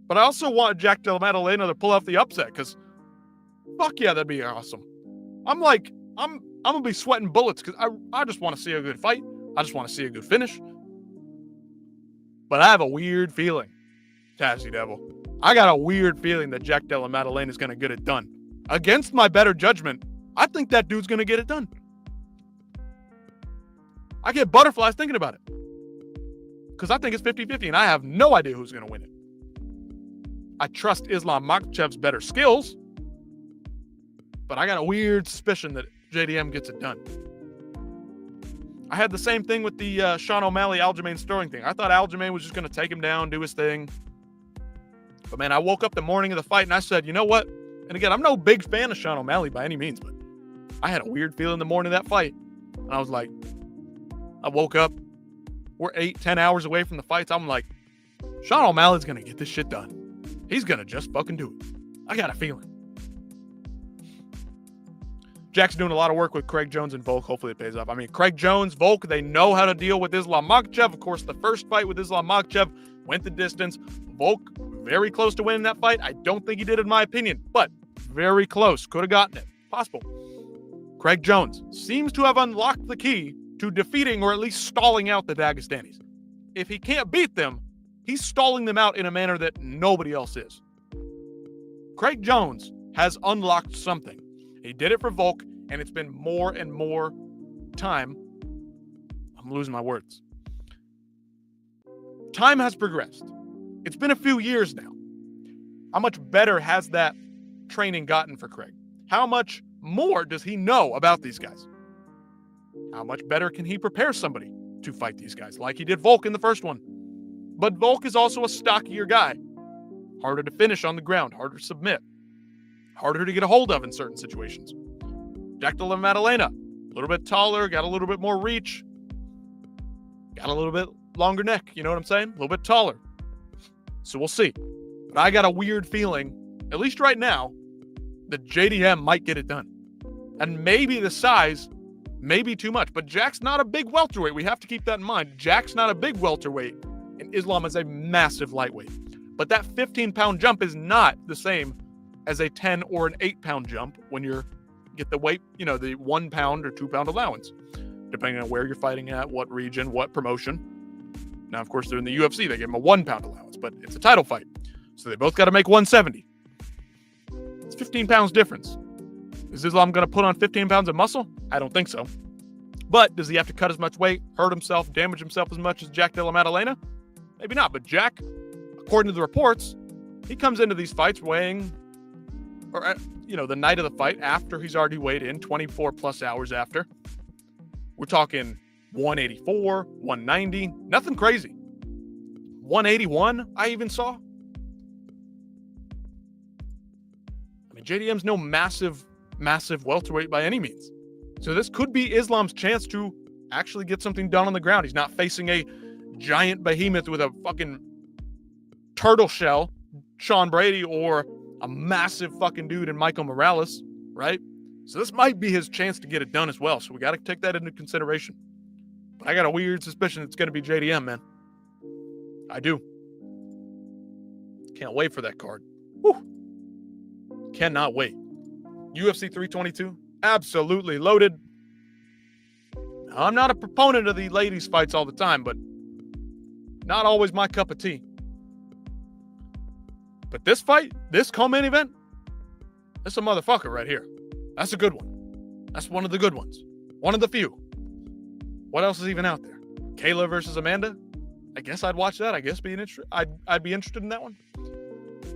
But I also want Jack Della Maddalena to pull off the upset, because fuck yeah, that'd be awesome. I'm gonna be sweating bullets because I just want to see a good fight. I just want to see a good finish. But I have a weird feeling, Tassie Devil. I got a weird feeling that Jack Della Maddalena is gonna get it done. Against my better judgment, I think that dude's gonna get it done. I get butterflies thinking about it. Because I think it's 50-50 and I have no idea who's gonna win it. I trust Islam Makhachev's better skills, but I got a weird suspicion that JDM gets it done. I had the same thing with the Sean O'Malley, Aljamain Sterling thing. I thought Aljamain was just going to take him down, do his thing. But man, I woke up the morning of the fight and I said, you know what? And again, I'm no big fan of Sean O'Malley by any means, but I had a weird feeling the morning of that fight. And I was like, I woke up, we're 8-10 hours away from the fights. I'm like, Sean O'Malley's going to get this shit done. He's going to just fucking do it. I got a feeling. Jack's doing a lot of work with Craig Jones and Volk. Hopefully it pays off. I mean, Craig Jones, Volk, they know how to deal with Islam Makhachev. Of course, the first fight with Islam Makhachev went the distance. Volk, very close to winning that fight. I don't think he did, in my opinion, but very close. Could have gotten it. Possible. Craig Jones seems to have unlocked the key to defeating or at least stalling out the Dagestanis. If he can't beat them, he's stalling them out in a manner that nobody else is. Craig Jones has unlocked something. He did it for Volk, and it's been more and more time. I'm losing my words. Time has progressed. It's been a few years now. How much better has that training gotten for Craig? How much more does he know about these guys? How much better can he prepare somebody to fight these guys like he did Volk in the first one? But Volk is also a stockier guy. Harder to finish on the ground, harder to submit, harder to get a hold of in certain situations. Jack Della Maddalena, a little bit taller, got a little bit more reach, got a little bit longer neck, you know what I'm saying? A little bit taller. So we'll see. But I got a weird feeling, at least right now, that JDM might get it done. And maybe the size may be too much, but Jack's not a big welterweight. We have to keep that in mind. Jack's not a big welterweight, and Islam is a massive lightweight. But that 15-pound jump is not the same as a 10 or an 8-pound jump when you get the weight, the 1 pound or 2 pound allowance, depending on where you're fighting at, what region, what promotion. Now, of course, they're in the UFC. They give him a 1 pound allowance, but it's a title fight. So they both got to make 170. It's 15 pounds difference. Is Islam going to put on 15 pounds of muscle? I don't think so. But does he have to cut as much weight, hurt himself, damage himself as much as Jack Della Maddalena? Maybe not. But Jack, according to the reports, he comes into these fights weighing, or, the night of the fight after he's already weighed in, 24 plus hours after. We're talking 184, 190, nothing crazy. 181, I even saw. I mean, JDM's no massive welterweight by any means. So this could be Islam's chance to actually get something done on the ground. He's not facing a giant behemoth with a fucking turtle shell, Sean Brady, or a massive fucking dude in Michael Morales, right? So this might be his chance to get it done as well. So we got to take that into consideration. But I got a weird suspicion it's going to be JDM, man. I do. Can't wait for that card. Whew. Cannot wait. UFC 322, absolutely loaded. Now, I'm not a proponent of the ladies' fights all the time, but not always my cup of tea. But this fight, this co-main event, that's a motherfucker right here. That's a good one. That's one of the good ones. One of the few. What else is even out there? Kayla versus Amanda? I guess I'd watch that. I guess I'd be interested in that one.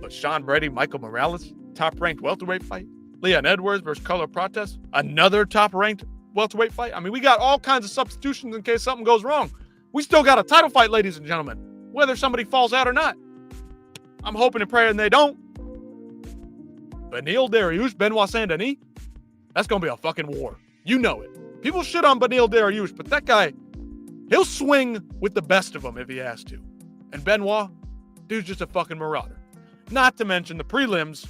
But Sean Brady, Michael Morales, top-ranked welterweight fight. Leon Edwards versus Carlo Prates, another top-ranked welterweight fight. I mean, we got all kinds of substitutions in case something goes wrong. We still got a title fight, ladies and gentlemen, whether somebody falls out or not. I'm hoping and praying they don't. Beneil Dariush, Benoit Saint-Denis, that's going to be a fucking war. You know it. People shit on Beneil Dariush, but that guy, he'll swing with the best of them if he has to. And Benoit, dude's just a fucking marauder. Not to mention the prelims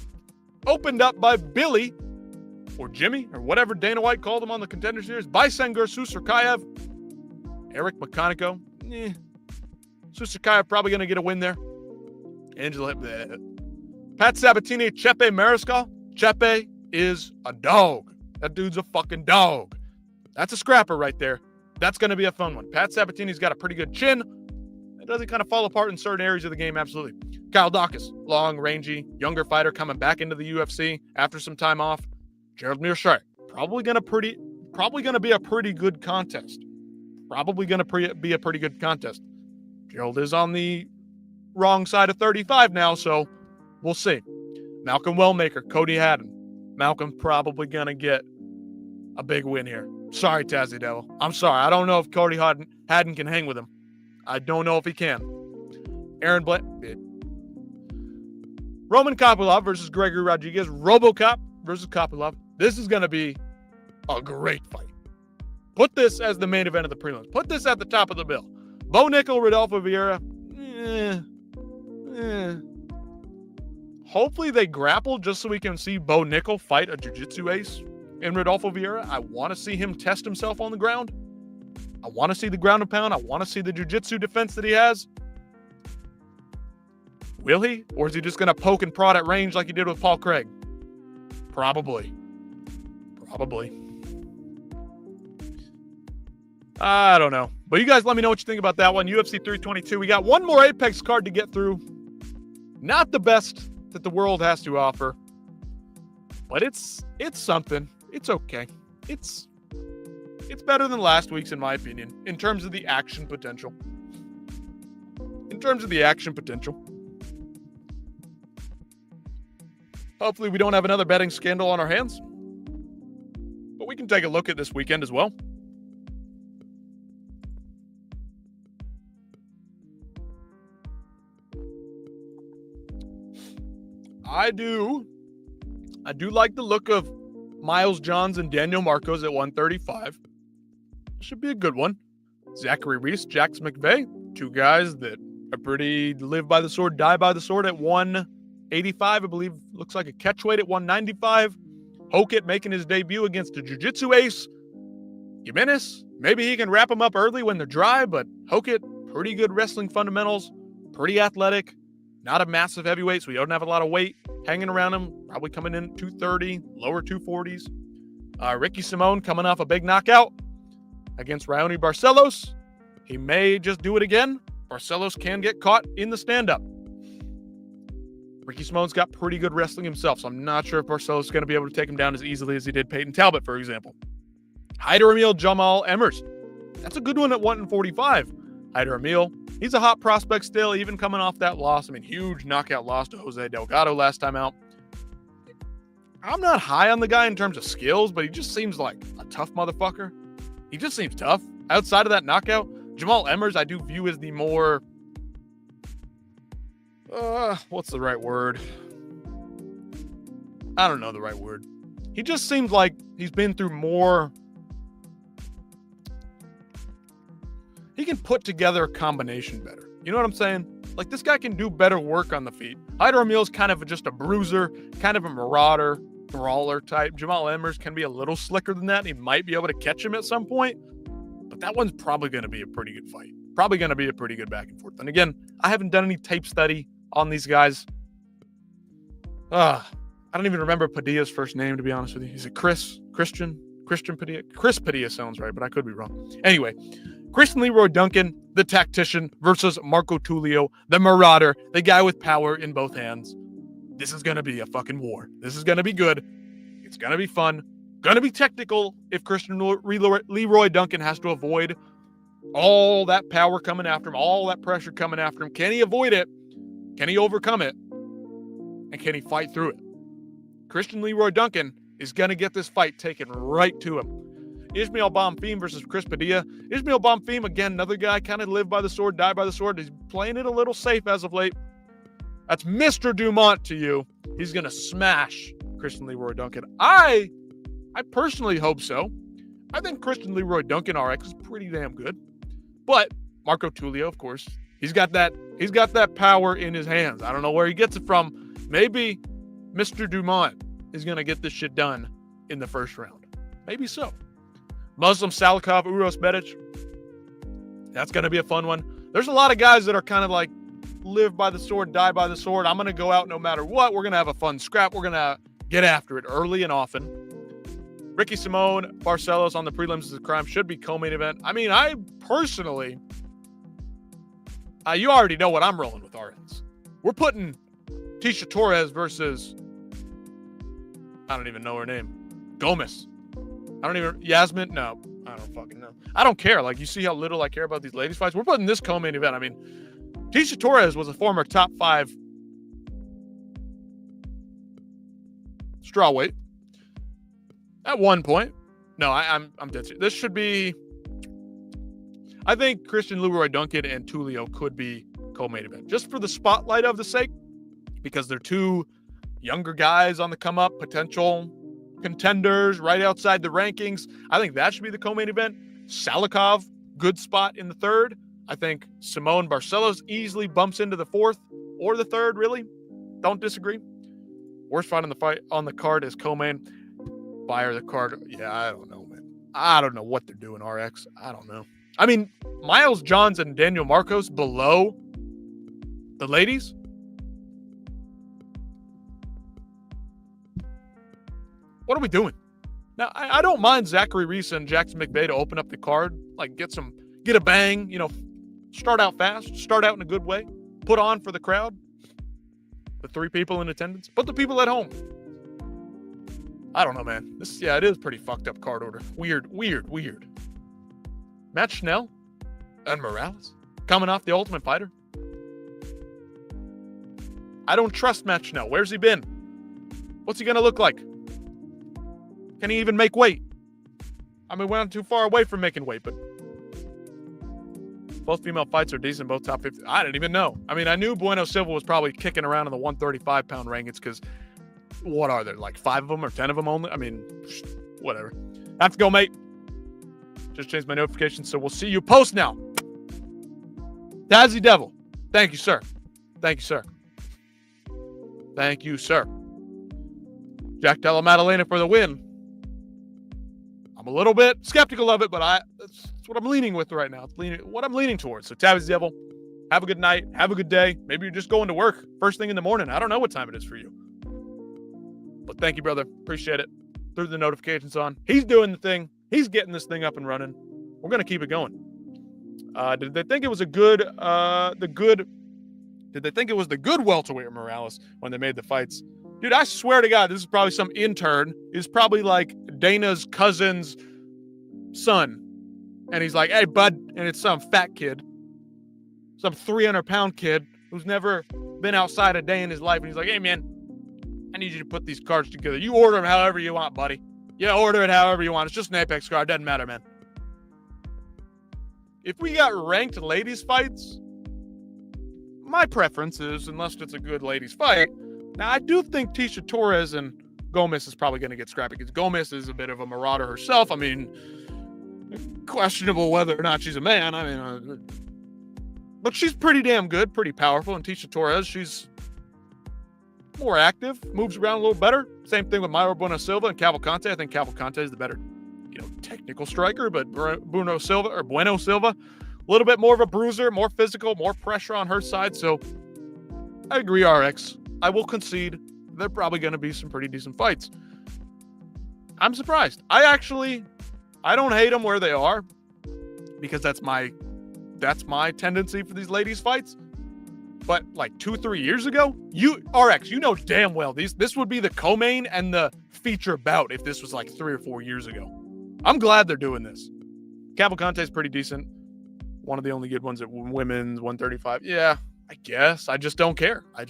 opened up by Billy, or Jimmy, or whatever Dana White called him on the Contender Series, by Sengur Susarkayev, Eric McConico. Susarkayev probably going to get a win there. Pat Sabatini, Chepe Mariscal. Chepe is a dog. That dude's a fucking dog. That's a scrapper right there. That's going to be a fun one. Pat Sabatini's got a pretty good chin. It doesn't kind of fall apart in certain areas of the game, absolutely. Kyle Dawkins, long, rangy, younger fighter coming back into the UFC after some time off. Gerald Mearshart, probably going to be a pretty good contest. Gerald is on the wrong side of 35 now, so we'll see. Malcolm Wellmaker, Cody Haddon. Malcolm probably going to get a big win here. Sorry, Tazzy Devil. I'm sorry. I don't know if Cody Haddon can hang with him. I don't know if he can. Aaron Roman Kopylov versus Gregory Rodriguez. RoboCop versus Kopylov. This is going to be a great fight. Put this as the main event of the prelims. Put this at the top of the bill. Bo Nickel, Rodolfo Vieira. Hopefully they grapple just so we can see Bo Nickel fight a jiu-jitsu ace in Rodolfo Vieira. I want to see him test himself on the ground. I want to see the ground and pound. I want to see the jiu-jitsu defense that he has. Will he? Or is he just going to poke and prod at range like he did with Paul Craig? Probably. I don't know. But you guys let me know what you think about that one. UFC 322. We got one more Apex card to get through. Not the best that the world has to offer. But it's something. It's okay. It's better than last week's, in my opinion, in terms of the action potential. Hopefully we don't have another betting scandal on our hands. But we can take a look at this weekend as well. I do like the look of Miles Johns and Daniel Marcos at 135. Should be a good one. Zachary Reese, Jax McVeigh, two guys that are pretty live by the sword, die by the sword at 185. I believe looks like a catchweight at 195. Hokett making his debut against a jiu-jitsu ace. Jimenez, maybe he can wrap him up early when they're dry, but Hokett, pretty good wrestling fundamentals, pretty athletic, not a massive heavyweight, so he don't have a lot of weight hanging around him, probably coming in at 230, lower 240s. Ricky Simone coming off a big knockout against Raoni Barcelos. He may just do it again. Barcelos can get caught in the stand-up. Ricky Simone's got pretty good wrestling himself, so I'm not sure if Barcelos is going to be able to take him down as easily as he did Peyton Talbot, for example. Hyder Emil Jamal Emmers. That's a good one at 145. Hyder Emil, he's a hot prospect still, even coming off that loss. I mean, huge knockout loss to Jose Delgado last time out. I'm not high on the guy in terms of skills, but he just seems like a tough motherfucker. He just seems tough. Outside of that knockout, Jamal Emmers I do view as the more... what's the right word? I don't know the right word. He just seems like he's been through more... He can put together a combination better. You know what I'm saying? Like, this guy can do better work on the feet. Hyder Emil's kind of just a bruiser, kind of a marauder, brawler type. Jamal Emmers can be a little slicker than that. He might be able to catch him at some point, but that one's probably going to be a pretty good fight. Probably going to be a pretty good back and forth. And again, I haven't done any tape study on these guys. I don't even remember Padilla's first name, to be honest with you. Is it Christian Padilla? Chris Padilla sounds right, but I could be wrong. Anyway, Christian Leroy Duncan, the tactician, versus Marco Tulio, the marauder, the guy with power in both hands. This is going to be a fucking war. This is going to be good. It's going to be fun. Going to be technical if Christian Leroy Duncan has to avoid all that power coming after him, all that pressure coming after him. Can he avoid it? Can he overcome it? And can he fight through it? Christian Leroy Duncan is going to get this fight taken right to him. Ismael Bonfim versus Chris Padilla. Ismael Bonfim, again, another guy kind of live by the sword, die by the sword. He's playing it a little safe as of late. That's Mr. Dumont to you. He's going to smash Christian Leroy Duncan. I personally hope so. I think Christian Leroy Duncan RX is pretty damn good. But Marco Tulio, of course, he's got that power in his hands. I don't know where he gets it from. Maybe Mr. Dumont is going to get this shit done in the first round. Maybe so. Muslim Salikov, Uros Medic. That's going to be a fun one. There's a lot of guys that are kind of like live by the sword, die by the sword. I'm going to go out no matter what. We're going to have a fun scrap. We're going to get after it early and often. Ricky Simone, Barcelos on the prelims is a crime. Should be co-main event. I mean, I personally, you already know what I'm rolling with, RX. We're putting Tisha Torres versus, I don't even know her name, Gomez. Yasmin? No, I don't fucking know. I don't care. Like, you see how little I care about these ladies fights? We're putting this co-main event. I mean, Tisha Torres was a former top 5 strawweight at one point. No, I'm dead serious. This should be, I think Christian Leroy Duncan and Tulio could be co-main event. Just for the spotlight of the sake, because they're two younger guys on the come up, potential contenders right outside the rankings. I think that should be the co-main event. Salikov, good spot in the third. I think Simone Barcelos easily bumps into the fourth or the third, really. Don't disagree. Worst fight on the card is co-main. Buyer the card. Yeah, I don't know, man. I don't know what they're doing, RX. I don't know. I mean, Miles Johns and Daniel Marcos below the ladies. What are we doing? Now, I don't mind Zachary Reese and Jackson McVeigh to open up the card, like get a bang, start out fast, start out in a good way, put on for the crowd, the 3 people in attendance, put the people at home. I don't know, man. It is pretty fucked up card order. Weird. Matt Schnell and Morales coming off the Ultimate Fighter. I don't trust Matt Schnell. Where's he been? What's he going to look like? Can he even make weight? I mean, we're not too far away from making weight, but both female fights are decent, both top 50. I didn't even know. I mean, I knew Bueno Silva was probably kicking around in the 135-pound range because what are there, like 5 of them or 10 of them only? I mean, whatever. Have to go, mate. Just changed my notifications, so we'll see you post now. Dazzy Devil. Thank you, sir. Thank you, sir. Thank you, sir. Jack Della Maddalena for the win. I'm a little bit skeptical of it, but that's what I'm leaning with right now. It's what I'm leaning towards. So, Tabby's Devil, have a good night. Have a good day. Maybe you're just going to work first thing in the morning. I don't know what time it is for you. But thank you, brother. Appreciate it. Threw the notifications on. He's doing the thing. He's getting this thing up and running. We're going to keep it going. Did they think it was did they think it was the good welterweight Morales when they made the fights? Dude, I swear to God, this is probably some intern. It's probably like Dana's cousin's son. And he's like, hey, bud. And it's some fat kid. Some 300-pound kid who's never been outside a day in his life. And he's like, hey, man, I need you to put these cards together. You order them however you want, buddy. Yeah, order it however you want. It's just an Apex card. Doesn't matter, man. If we got ranked ladies fights, my preference is, unless it's a good ladies fight. Now, I do think Tisha Torres and Gomez is probably going to get scrappy because Gomez is a bit of a marauder herself. I mean, questionable whether or not she's a man. I mean, but she's pretty damn good, pretty powerful. And Tisha Torres, she's more active, moves around a little better. Same thing with Mayra Bueno Silva and Cavalcante. I think Cavalcante is the better, technical striker, but Bueno Silva, a little bit more of a bruiser, more physical, more pressure on her side. So I agree, RX. I will concede they're probably going to be some pretty decent fights. I'm surprised. I don't hate them where they are because that's my tendency for these ladies fights. But like 2-3 years ago, RX, you know damn well this would be the co-main and the feature bout if this was like 3 or 4 years ago. I'm glad they're doing this. Cavalcante's pretty decent. One of the only good ones at women's 135. Yeah, I guess. I just don't care. Like,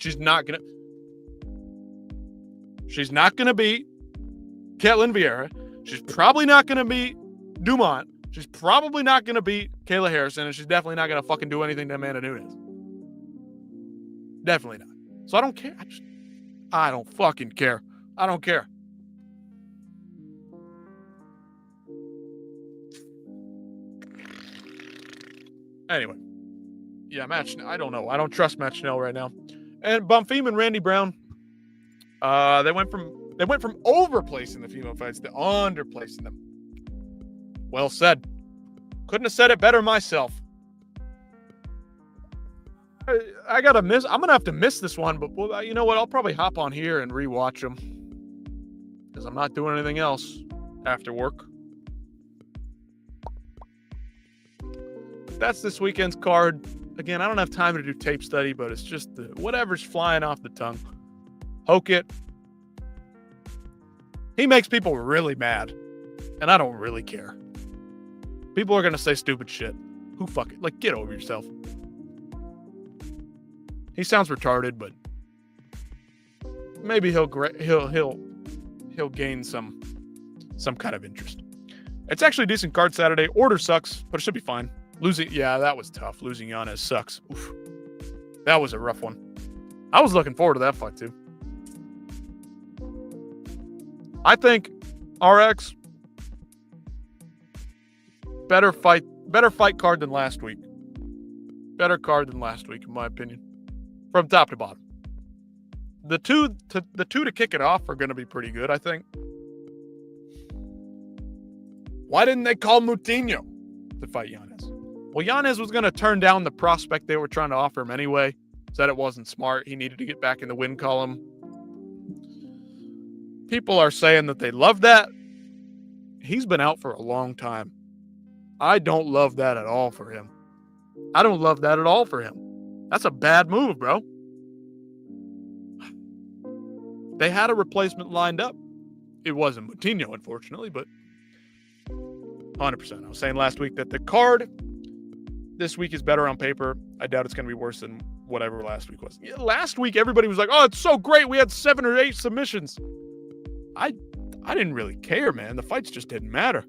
she's not gonna beat Ketlin Vieira. She's probably not gonna beat Dumont. She's probably not gonna beat Kayla Harrison, and she's definitely not gonna fucking do anything to Amanda Nunes. Definitely not. So I don't care. I don't fucking care. I don't care. Anyway. Yeah, I don't know. I don't trust Matt Schnell right now. And Bonfim and Randy Brown, they went from overplacing the female fights to underplacing them. Well said. Couldn't have said it better myself. I'm gonna have to miss this one, but you know what? I'll probably hop on here and rewatch them because I'm not doing anything else after work. That's this weekend's card. Again, I don't have time to do tape study, but it's just whatever's flying off the tongue. Hokit. He makes people really mad, and I don't really care. People are gonna say stupid shit. Who fuck it? Like, get over yourself. He sounds retarded, but maybe he'll gain some kind of interest. It's actually a decent card Saturday. Order sucks, but it should be fine. That was tough. Losing Yanez sucks. Oof. That was a rough one. I was looking forward to that fight too. I think RX better fight card than last week. Better card than last week, in my opinion. From top to bottom. The two to kick it off are going to be pretty good, I think. Why didn't they call Moutinho to fight Yanez? Well, Yanez was going to turn down the prospect they were trying to offer him anyway. Said it wasn't smart. He needed to get back in the win column. People are saying that they love that. He's been out for a long time. I don't love that at all for him. That's a bad move, bro. They had a replacement lined up. It wasn't Moutinho, unfortunately, but 100%. I was saying last week that the card this week is better on paper. I doubt it's going to be worse than whatever last week was. Yeah, last week, everybody was like, oh, it's so great. We had 7 or 8 submissions. I didn't really care, man. The fights just didn't matter.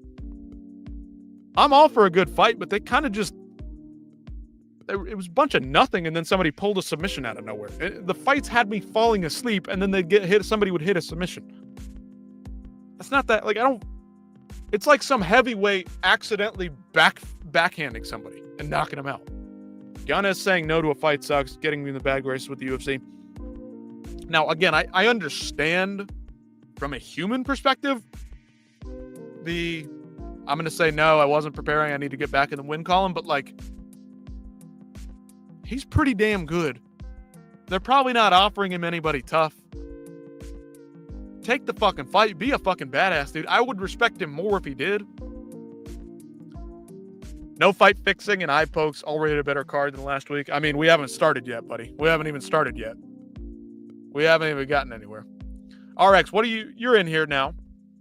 I'm all for a good fight, but they kind of just, it was a bunch of nothing, and then somebody pulled a submission out of nowhere. The fights had me falling asleep, and then they'd get hit. Somebody would hit a submission. That's not that, like, it's like some heavyweight accidentally backhanding somebody and knocking him out. Yanez saying no to a fight sucks, getting me in the bag race with the UFC. Now, again, I understand from a human perspective, I'm going to say no, I wasn't preparing, I need to get back in the win column, but like, he's pretty damn good. They're probably not offering him anybody tough. Take the fucking fight, be a fucking badass, dude. I would respect him more if he did. No fight fixing and eye pokes, already a better card than last week. I mean, we haven't started yet, buddy. We haven't even started yet. We haven't even gotten anywhere. RX, you're in here now.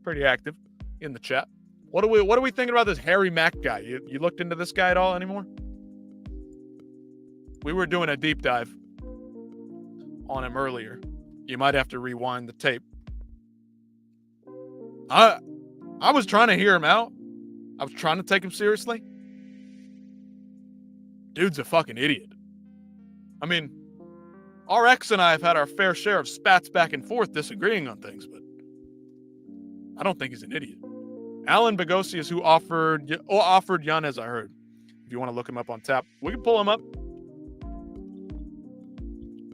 Pretty active in the chat. What are we thinking about this Harry Mack guy? You looked into this guy at all anymore? We were doing a deep dive on him earlier. You might have to rewind the tape. I was trying to hear him out. I was trying to take him seriously. Dude's a fucking idiot. I mean, RX and I have had our fair share of spats back and forth disagreeing on things, but I don't think he's an idiot. Alan Bogosius, who offered Yanez, I heard. If you want to look him up on tap, we can pull him up.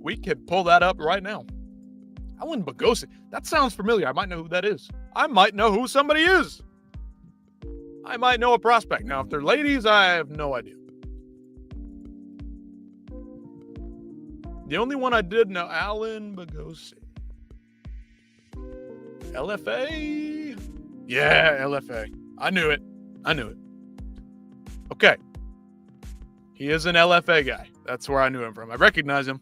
We could pull that up right now. Alan Bogosius. That sounds familiar. I might know who that is. I might know who somebody is. I might know a prospect. Now, if they're ladies, I have no idea. The only one I did know, Alan Bogosius. LFA? Yeah, LFA. I knew it. Okay. He is an LFA guy. That's where I knew him from. I recognize him.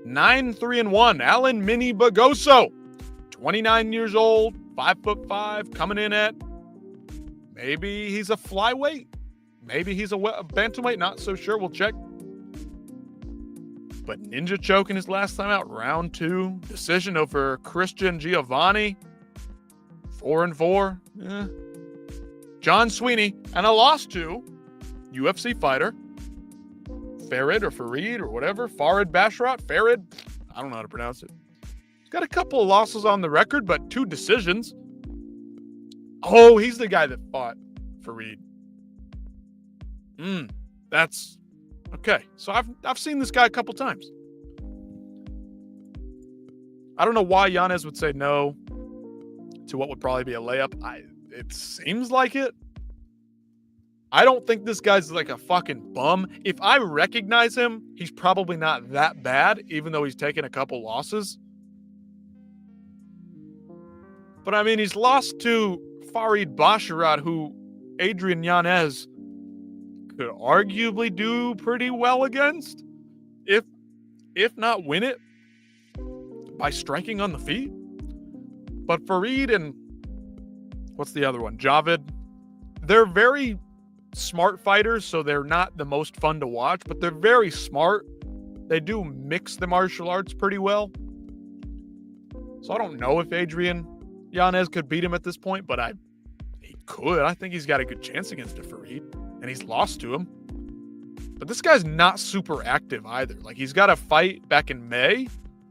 9-3-1. Alan Mini Bogoso. 29 years old. 5'5", coming in at, maybe he's a flyweight. Maybe he's a bantamweight. Not so sure. We'll check. But ninja choking his last time out. Round 2. Decision over Christian Giovanni. 4-4. John Sweeney. And a loss to UFC fighter. Farid or whatever. Farid Basharat. Farid. I don't know how to pronounce it. He's got a couple of losses on the record, but 2 decisions. Oh, he's the guy that fought Farid. That's... Okay, so I've seen this guy a couple times. I don't know why Yanez would say no to what would probably be a layup. It seems like it. I don't think this guy's like a fucking bum. If I recognize him, he's probably not that bad, even though he's taken a couple losses. But I mean, he's lost to Farid Basharat, who Adrian Yanez could arguably do pretty well against, if not win it by striking on the feet. But Farid and what's the other one? Javid, they're very smart fighters, so they're not the most fun to watch, but they're very smart. They do mix the martial arts pretty well. So I don't know if Adrian Yanez could beat him at this point, but he could. I think he's got a good chance against a Farid. And he's lost to him. But this guy's not super active either. Like, he's got a fight back in May.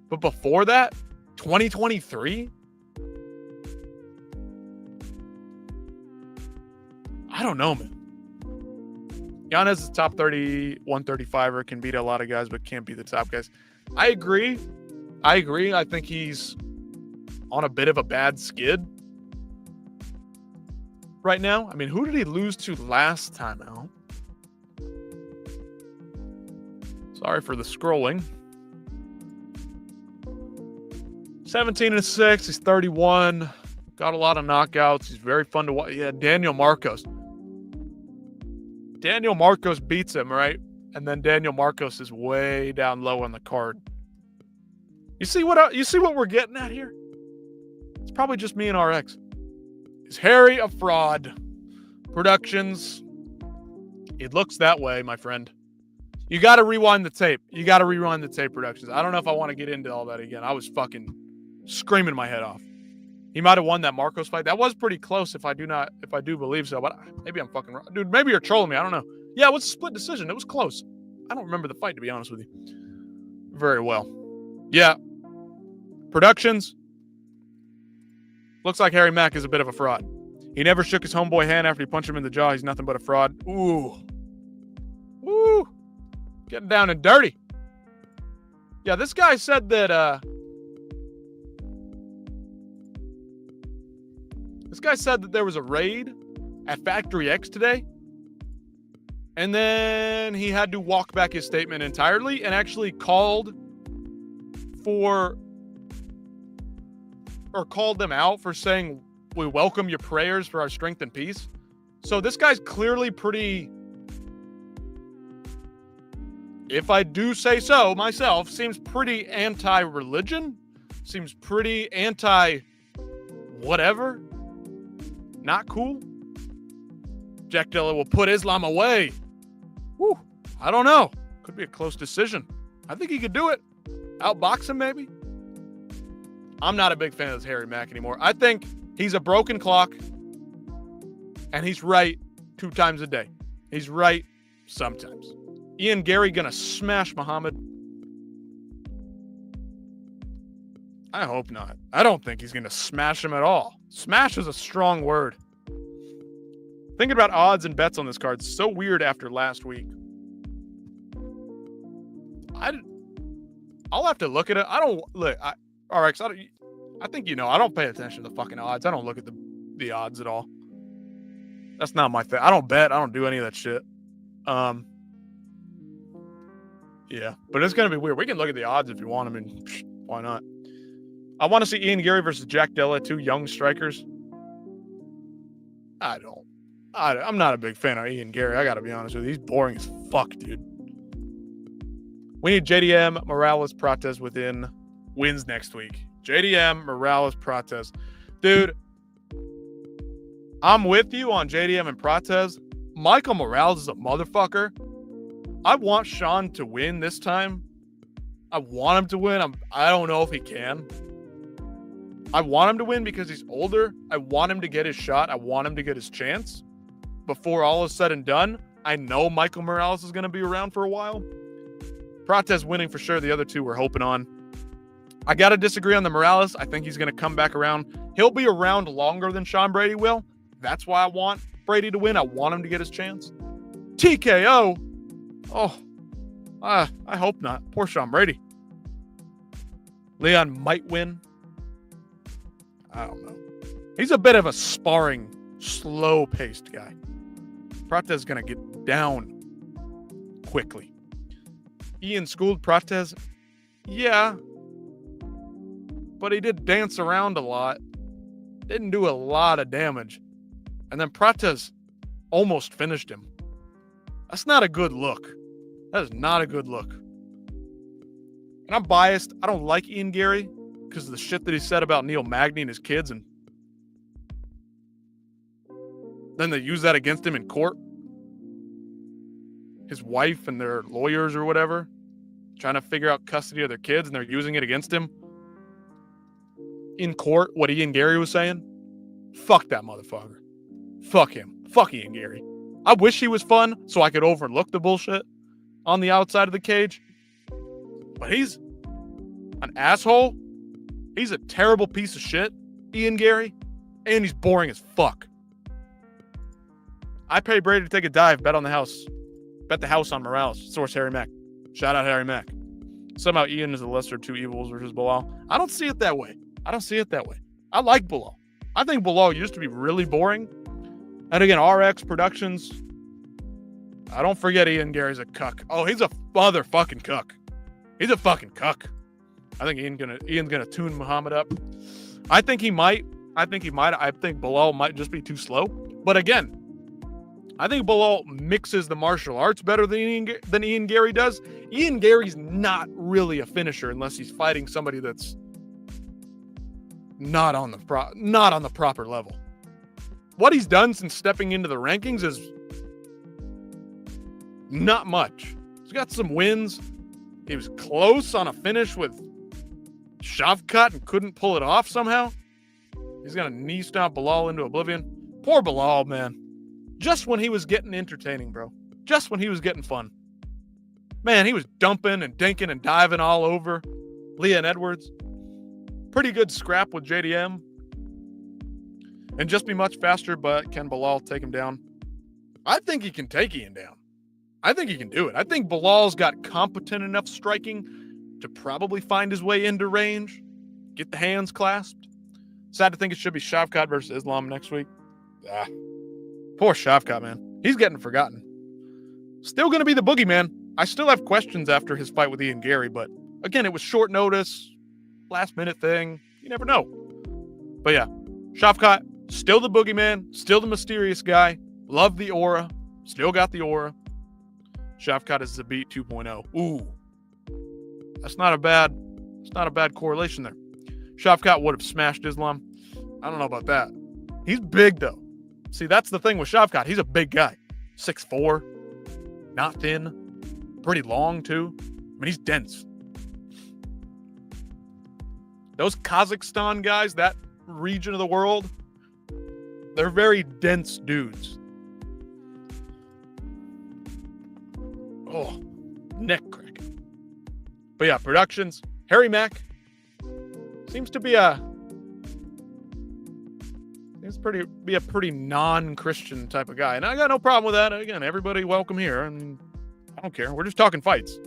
But before that, 2023? I don't know, man. Yanez is top 30, 135er, can beat a lot of guys, but can't be the top guys. I agree. I think he's on a bit of a bad skid right now. I mean, who did he lose to last time out? Sorry for the scrolling. 17-6. He's 31. Got a lot of knockouts. He's very fun to watch. Yeah, Daniel Marcos. Daniel Marcos beats him, right? And then Daniel Marcos is way down low on the card. You see what we're getting at here? It's probably just me and RX. Is Harry a fraud? Productions. It looks that way, my friend. You got to rewind the tape. You got to rewind the tape, Productions. I don't know if I want to get into all that again. I was fucking screaming my head off. He might have won that Marcos fight. That was pretty close if I do believe so, but maybe I'm fucking wrong. Dude, maybe you're trolling me. I don't know. Yeah, it was a split decision. It was close. I don't remember the fight, to be honest with you. Very well. Yeah. Productions. Looks like Harry Mack is a bit of a fraud. He never shook his homeboy hand after he punched him in the jaw. He's nothing but a fraud. Ooh. Woo. Getting down and dirty. Yeah, this guy said that, there was a raid at Factory X today. And then he had to walk back his statement entirely and actually called them out for saying, we welcome your prayers for our strength and peace. So this guy's clearly pretty, if I do say so myself, seems pretty anti-religion, seems pretty anti-whatever. Not cool. Jack Dilla will put Islam away. Whew. I don't know. Could be a close decision. I think he could do it. Outbox him, maybe. I'm not a big fan of this Harry Mack anymore. I think he's a broken clock, and he's right 2 times a day. He's right sometimes. Ian Gary gonna smash Muhammad? I hope not. I don't think he's gonna smash him at all. Smash is a strong word. Thinking about odds and bets on this card, so weird after last week. I'll have to look at it. I think I don't pay attention to the fucking odds. I don't look at the odds at all. That's not my thing. I don't bet. I don't do any of that shit. Yeah, but it's gonna be weird. We can look at the odds if you want. I mean, why not? I want to see Ian Gary versus Jack Della, 2 young strikers. I'm not a big fan of Ian Gary. I gotta be honest with you. He's boring as fuck, dude. We need JDM, Morales, Prates within wins next week. JDM, Morales, Prates. Dude, I'm with you on JDM and Prates. Michael Morales is a motherfucker. I want Sean to win this time. I want him to win. I don't know if he can. I want him to win because he's older. I want him to get his shot. I want him to get his chance. Before all is said and done, I know Michael Morales is going to be around for a while. Prates winning for sure. The other 2 we're hoping on. I got to disagree on the Morales. I think he's going to come back around. He'll be around longer than Sean Brady will. That's why I want Brady to win. I want him to get his chance. TKO. Oh, I hope not. Poor Sean Brady. Leon might win. I don't know. He's a bit of a sparring, slow-paced guy. Prates is going to get down quickly. Ian schooled Prates. Yeah. But he did dance around a lot. Didn't do a lot of damage. And then Prates almost finished him. That's not a good look. That is not a good look. And I'm biased. I don't like Ian Gary because of the shit that he said about Neil Magny and his kids, and then they use that against him in court. His wife and their lawyers or whatever, trying to figure out custody of their kids, and they're using it against him in court, what Ian Gary was saying. Fuck that motherfucker. Fuck him. Fuck Ian Gary. I wish he was fun so I could overlook the bullshit on the outside of the cage. But he's an asshole. He's a terrible piece of shit, Ian Gary. And he's boring as fuck. I pay Brady to take a dive. Bet on the house. Bet the house on Morales. Source Harry Mack. Shout out Harry Mack. Somehow Ian is the lesser 2 evils versus Bilal. I don't see it that way. I like Bilal. I think Bilal used to be really boring. And again, RX Productions. I don't forget Ian Gary's a cuck. Oh, he's a motherfucking cuck. He's a fucking cuck. I think Ian's gonna tune Muhammad up. I think he might. I think Bilal might just be too slow. But again, I think Bilal mixes the martial arts better than Ian Gary does. Ian Gary's not really a finisher unless he's fighting somebody that's not on the proper level. What he's done since stepping into the rankings is not much. He's got some wins. He was close on a finish with Shavkat and couldn't pull it off somehow. He's going to knee stomp Bilal into oblivion. Poor Bilal, man. Just when he was getting entertaining, bro. Just when he was getting fun. Man, he was dumping and dinking and diving all over Leon Edwards. Pretty good scrap with JDM. And just be much faster, but can Bilal take him down? I think he can take Ian down. I think he can do it. I think Bilal's got competent enough striking to probably find his way into range, get the hands clasped. Sad to think it should be Shavkat versus Islam next week. Poor Shavkat, man. He's getting forgotten. Still going to be the boogeyman. I still have questions after his fight with Ian Gary, but again, it was short notice, last minute thing. You never know. But yeah, Shavkat, still the boogeyman, still the mysterious guy. Love the aura. Still got the aura. Shavkat is Zabit 2.0. Ooh. That's not a bad correlation there. Shavkat would have smashed Islam. I don't know about that. He's big though. See, that's the thing with Shavkat. He's a big guy. 6'4", not thin, pretty long too. I mean, he's dense. Those Kazakhstan guys, that region of the world, they're very dense dudes. Oh, neck crack. But yeah, productions. Harry Mack seems to be a pretty non-Christian type of guy, and I got no problem with that. Again, everybody welcome here, and I don't care. We're just talking fights.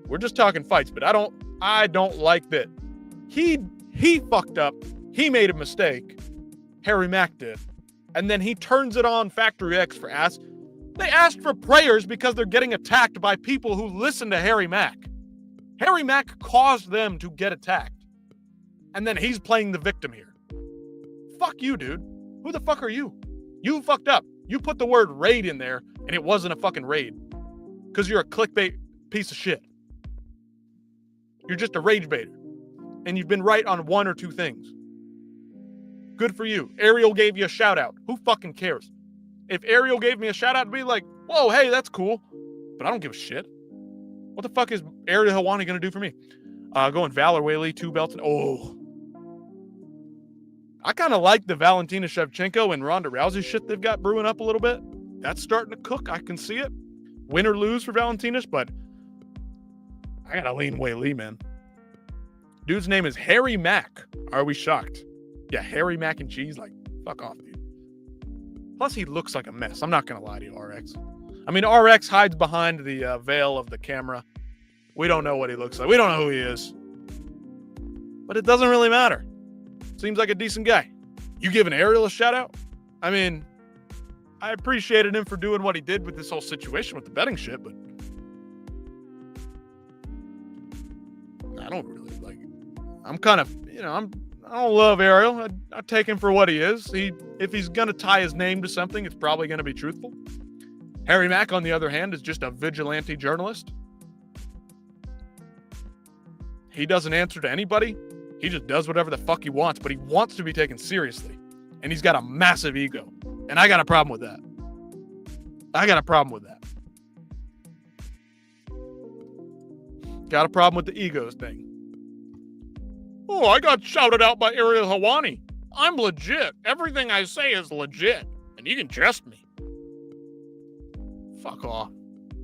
But I don't like that. He fucked up. He made a mistake. Harry Mack did, and then he turns it on Factory X for ask. They asked for prayers because they're getting attacked by people who listen to Harry Mack. Harry Mack caused them to get attacked. And then he's playing the victim here. Fuck you, dude. Who the fuck are you? You fucked up. You put the word raid in there, and it wasn't a fucking raid. Because you're a clickbait piece of shit. You're just a rage baiter. And you've been right on one or two things. Good for you. Ariel gave you a shout out. Who fucking cares? If Ariel gave me a shout out, I'd be like, whoa, hey, that's cool. But I don't give a shit. What the fuck is Ariel Helwani going to do for me? Going Valor Whaley, 2 belts. Oh. I kind of like the Valentina Shevchenko and Ronda Rousey shit they've got brewing up a little bit. That's starting to cook. I can see it. Win or lose for Valentinas, but I got to lean Whaley, man. Dude's name is Harry Mack. Are we shocked? Yeah, Harry Mac and Cheese. Like, fuck off, dude. Plus, he looks like a mess. I'm not going to lie to you, RX. I mean, RX hides behind the veil of the camera. We don't know what he looks like. We don't know who he is. But it doesn't really matter. Seems like a decent guy. You giving Ariel a shout out? I mean, I appreciated him for doing what he did with this whole situation with the betting shit, but I don't really like it. I'm kind of, I don't love Ariel. I take him for what he is. If he's going to tie his name to something, it's probably going to be truthful. Harry Mack, on the other hand, is just a vigilante journalist. He doesn't answer to anybody. He just does whatever the fuck he wants, but he wants to be taken seriously. And he's got a massive ego. And I got a problem with that. Got a problem with the egos thing. Oh, I got shouted out by Ariel Helwani. I'm legit. Everything I say is legit. And you can trust me. Fuck off.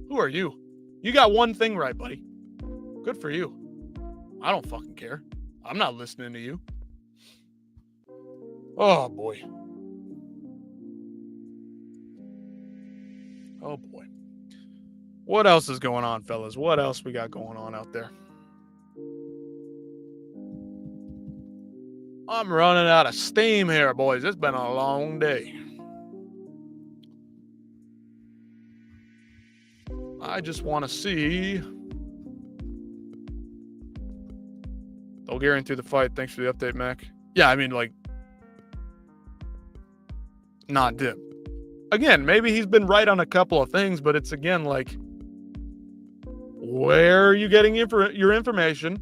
Who are you? You got one thing right, buddy. Good for you. I don't fucking care. I'm not listening to you. Oh, boy. Oh, boy. What else is going on, fellas? What else we got going on out there? I'm running out of steam here, boys. It's been a long day. I just want to see. Bulgarian through the fight. Thanks for the update, Mac. Yeah, I mean, like, not dip. Again, maybe he's been right on a couple of things, but it's again like, where are you getting your information?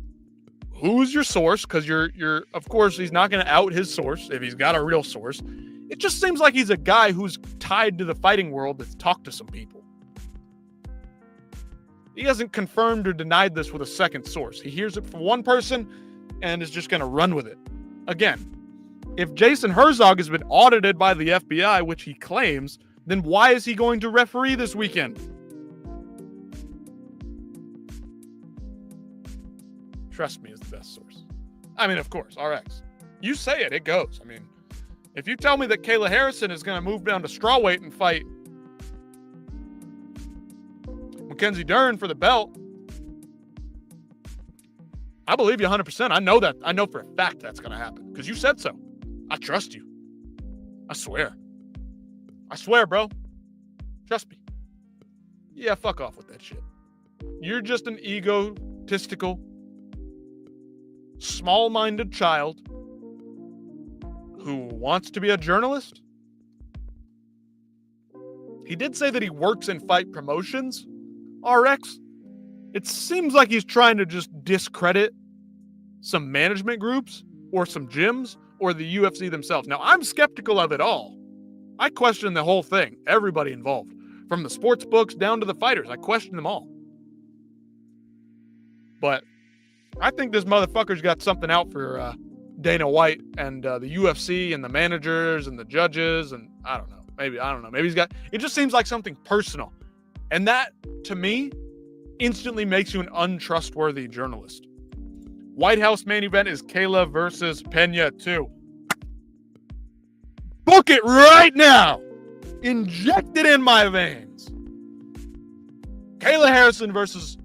Who's your source? Because you're of course he's not going to out his source if he's got a real source. It just seems like he's a guy who's tied to the fighting world that's talked to some people. He hasn't confirmed or denied this with a second source. He hears it from one person and is just going to run with it. Again, if Jason Herzog has been audited by the FBI, which he claims, then why is he going to referee this weekend? Trust me is the best source. I mean, of course, RX. You say it, it goes. I mean, if you tell me that Kayla Harrison is going to move down to strawweight and fight Mackenzie Dern for the belt, I believe you 100%. I know that. I know for a fact that's going to happen because you said so. I trust you. I swear. I swear, bro. Trust me. Yeah, fuck off with that shit. You're just an egotistical, small-minded child who wants to be a journalist. He did say that he works in fight promotions, RX. It seems like he's trying to just discredit some management groups or some gyms or the UFC themselves. Now, I'm skeptical of it all. I question the whole thing, everybody involved, from the sports books down to the fighters. I question them all. But I think this motherfucker's got something out for Dana White and the UFC and the managers and the judges. And I don't know. Maybe he's got, it just seems like something personal. And that, to me, instantly makes you an untrustworthy journalist. White House main event is Kayla versus Pena 2. Book it right now. Inject it in my veins. Kayla Harrison versus,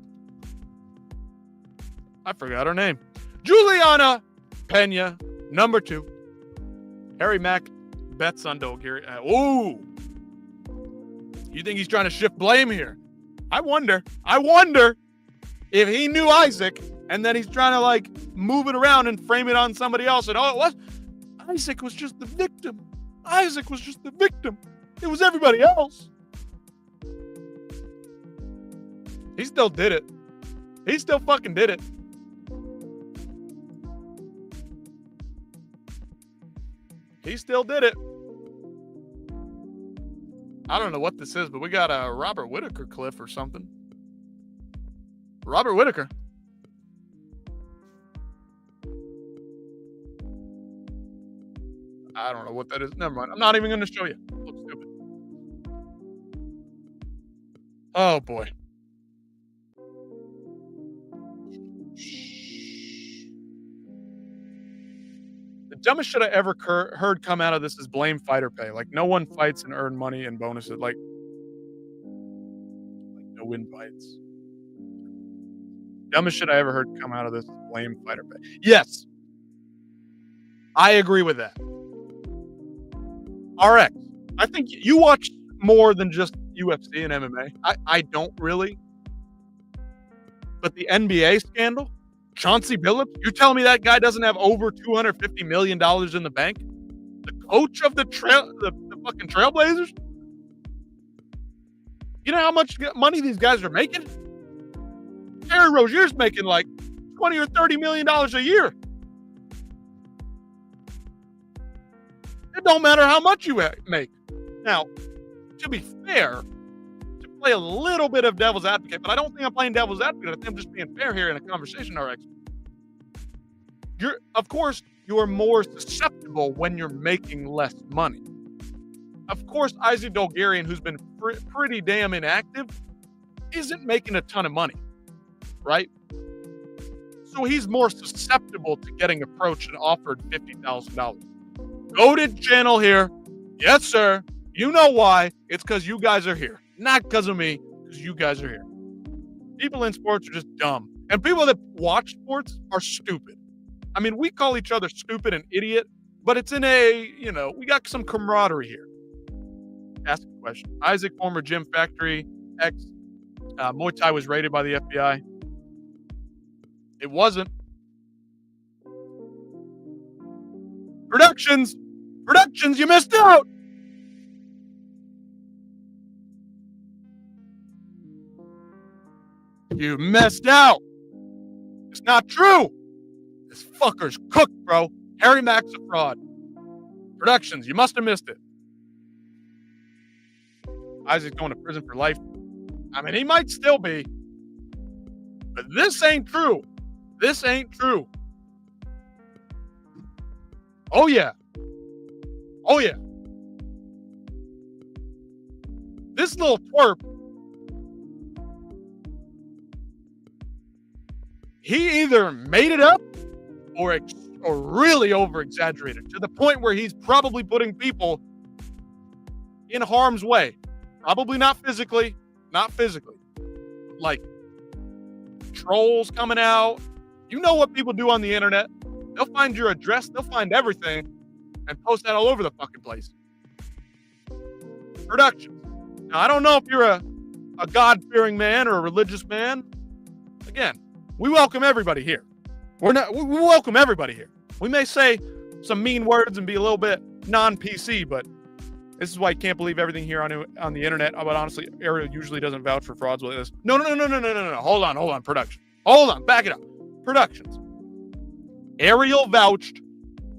I forgot her name, Juliana Pena, number 2. Harry Mack bets on Dolgiri. Ooh. You think he's trying to shift blame here? I wonder if he knew Isaac and then he's trying to like move it around and frame it on somebody else. And oh, it was Isaac was just the victim. Isaac was just the victim. It was everybody else. He still did it. He still fucking did it. He still did it. I don't know what this is, but we got a Robert Whittaker clip or something. Robert Whittaker. I don't know what that is. Never mind. I'm not even going to show you. It looks stupid. Oh, boy. The dumbest shit I ever heard come out of this is blame fighter pay. Like, no one fights and earn money and bonuses. Like no win fights. Dumbest shit I ever heard come out of this is blame fighter pay. Yes. I agree with that. RX, I think you watch more than just UFC and MMA. I don't really. But the NBA scandal, Chauncey Billups, you're telling me that guy doesn't have over $250 million in the bank? The coach of the fucking Trailblazers? You know how much money these guys are making? Terry Rozier's making like $20 or $30 million a year. It don't matter how much you make. Now, to be fair, to play a little bit of devil's advocate, but I don't think I'm playing devil's advocate. I think I'm just being fair here in a conversation, RX. Of course, you are more susceptible when you're making less money. Of course, Isaac Dolgarian, who's been pretty damn inactive, isn't making a ton of money, right? So he's more susceptible to getting approached and offered $50,000. Goated channel here. Yes, sir. You know why. It's because you guys are here. Not because of me, because you guys are here. People in sports are just dumb. And people that watch sports are stupid. I mean, we call each other stupid and idiot, but it's in a, we got some camaraderie here. Ask a question. Isaac, former Gym Factory, Muay Thai was raided by the FBI. It wasn't. Productions, you missed out. You missed out. It's not true. This fucker's cooked, bro. Harry Mack's a fraud. Productions, you must have missed it. Isaac's going to prison for life. I mean, he might still be. But this ain't true. This ain't true. Oh, yeah. Oh, yeah. This little twerp, he either made it up or really over-exaggerated to the point where he's probably putting people in harm's way. Probably not physically. Like, trolls coming out. You know what people do on the internet. They'll find your address. They'll find everything and post that all over the fucking place. Productions. Now, I don't know if you're a God-fearing man or a religious man. Again, we welcome everybody here. We welcome everybody here. We may say some mean words and be a little bit non-PC, but this is why I can't believe everything here on the internet. But honestly, Ariel usually doesn't vouch for frauds like this. No. Hold on, production. Hold on, back it up. Productions. Ariel vouched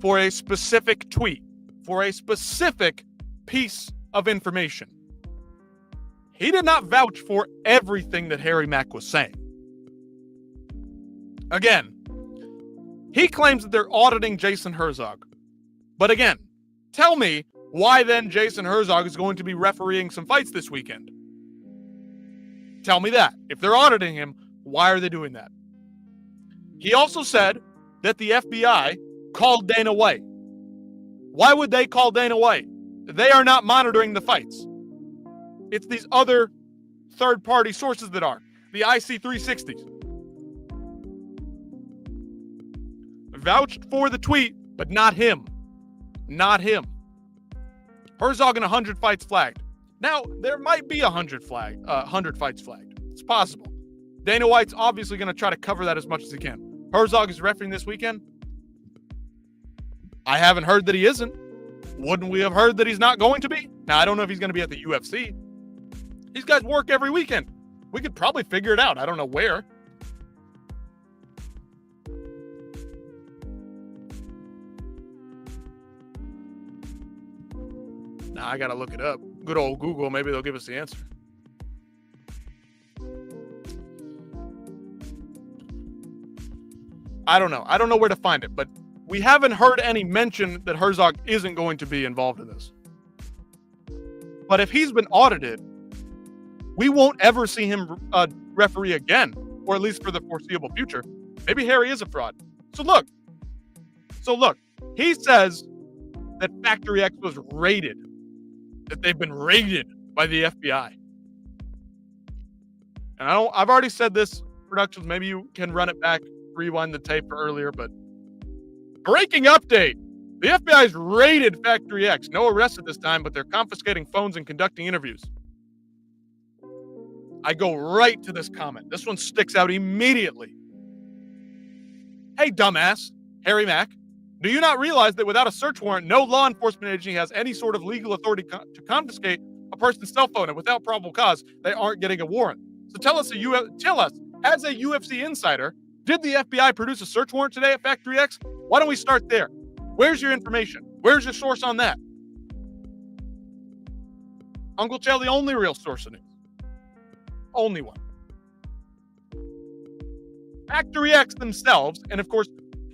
for a specific tweet, for a specific piece of information. He did not vouch for everything that Harry Mack was saying. Again, he claims that they're auditing Jason Herzog. But again, tell me why then Jason Herzog is going to be refereeing some fights this weekend. Tell me that. If they're auditing him, why are they doing that? He also said that the FBI called Dana White. Why would they call Dana White? They are not monitoring the fights. It's these other third-party sources that are. The IC360s. Vouched for the tweet, but not him. Not him. Herzog in 100 fights flagged. Now, there might be 100 fights flagged. It's possible. Dana White's obviously going to try to cover that as much as he can. Herzog is refereeing this weekend. I haven't heard that he isn't. Wouldn't we have heard that he's not going to be? Now, I don't know if he's going to be at the UFC. These guys work every weekend. We could probably figure it out. I don't know where. Now I got to look it up. Good old Google. Maybe they'll give us the answer. I don't know. I don't know where to find it, but we haven't heard any mention that Herzog isn't going to be involved in this. But if he's been audited, we won't ever see him referee again, or at least for the foreseeable future. Maybe Harry is a fraud. So look, he says that Factory X was raided, that they've been raided by the FBI. And I've already said this, Productions, maybe you can run it back, rewind the tape for earlier, but breaking update. The FBI's raided Factory X. No arrests at this time, but they're confiscating phones and conducting interviews. I go right to this comment. This one sticks out immediately. Hey, dumbass, Harry Mack. Do you not realize that without a search warrant, no law enforcement agency has any sort of legal authority to confiscate a person's cell phone, and without probable cause, they aren't getting a warrant? So tell us, as a UFC insider, did the FBI produce a search warrant today at Factory X? Why don't we start there? Where's your information? Where's your source on that? Uncle Chell, the only real source of news. Only one. Factory X themselves, and of course,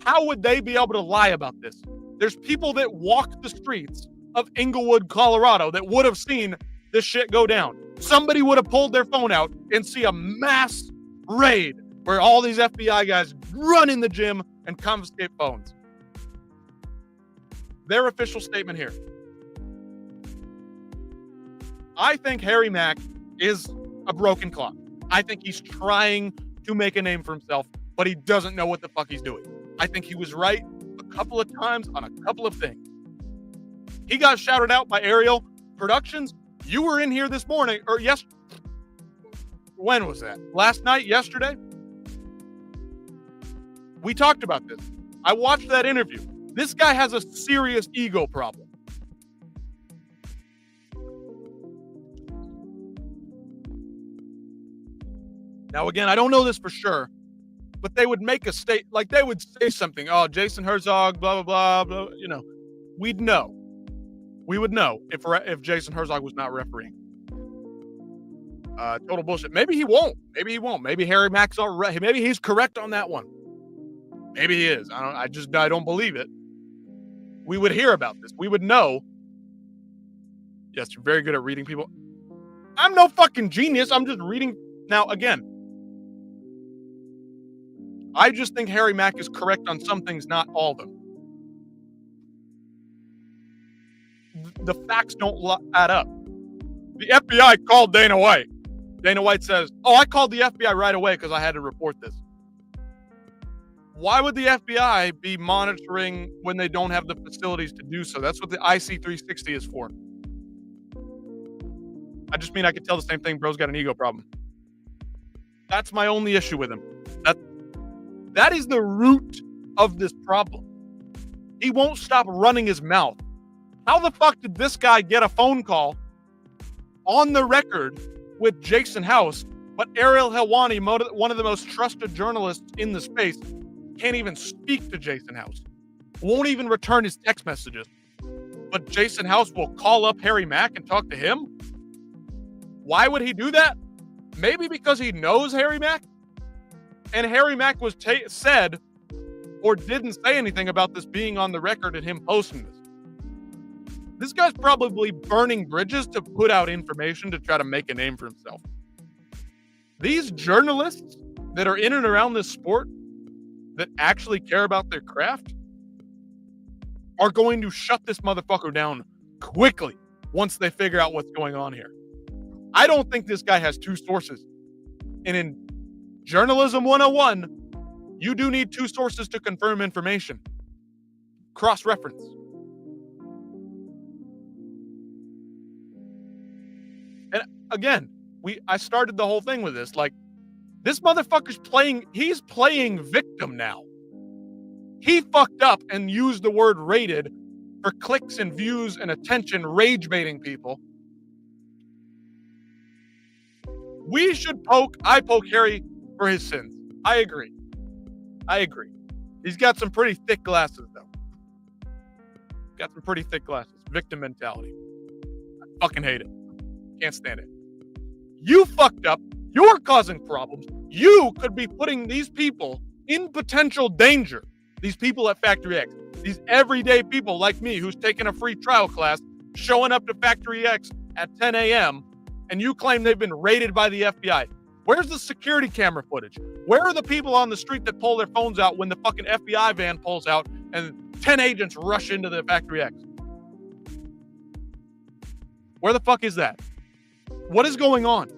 how would they be able to lie about this? There's people that walk the streets of Inglewood, Colorado that would have seen this shit go down. Somebody would have pulled their phone out and see a mass raid where all these FBI guys run in the gym and confiscate phones. Their official statement here. I think Harry Mack is a broken clock. I think he's trying to make a name for himself, but he doesn't know what the fuck he's doing. I think he was right a couple of times on a couple of things. He got shouted out by Ariel Productions. You were in here this morning, or when was that? Last night, yesterday? We talked about this. I watched that interview. This guy has a serious ego problem. Now, again, I don't know this for sure, but they would make a they would say something. Oh, Jason Herzog, blah, blah, blah, blah. You know, we'd know. We would know if Jason Herzog was not refereeing. Total bullshit. Maybe he won't. Maybe Harry Mack's all right. Maybe he's correct on that one. Maybe he is. I don't believe it. We would hear about this. We would know. Yes, you're very good at reading people. I'm no fucking genius. I'm just reading. Now, again, I just think Harry Mack is correct on some things, not all of them. The facts don't add up. The FBI called Dana White. Dana White says, I called the FBI right away because I had to report this. Why would the FBI be monitoring when they don't have the facilities to do so? That's what the IC360 is for. I just mean I could tell the same thing. Bro's got an ego problem. That's my only issue with him. That is the root of this problem. He won't stop running his mouth. How the fuck did this guy get a phone call on the record with Jason House, but Ariel Helwani, one of the most trusted journalists in the space, can't even speak to Jason House, won't even return his text messages. But Jason House will call up Harry Mack and talk to him? Why would he do that? Maybe because he knows Harry Mack? And Harry Mack was said or didn't say anything about this being on the record and him posting this. This guy's probably burning bridges to put out information to try to make a name for himself. These journalists that are in and around this sport that actually care about their craft are going to shut this motherfucker down quickly once they figure out what's going on here. I don't think this guy has two sources. And in Journalism 101, you do need two sources to confirm information. Cross-reference. And again, I started the whole thing with this. Like, this motherfucker's he's playing victim now. He fucked up and used the word rated for clicks and views and attention, rage baiting people. I poke Harry for his sins. I agree. He's got some pretty thick glasses, though. Victim mentality. I fucking hate it. Can't stand it. You fucked up. You're causing problems. You could be putting these people in potential danger. These people at Factory X. These everyday people like me who's taking a free trial class, showing up to Factory X at 10 a.m., and you claim they've been raided by the FBI. Where's the security camera footage? Where are the people on the street that pull their phones out when the fucking FBI van pulls out and 10 agents rush into the Factory X? Where the fuck is that? What is going on?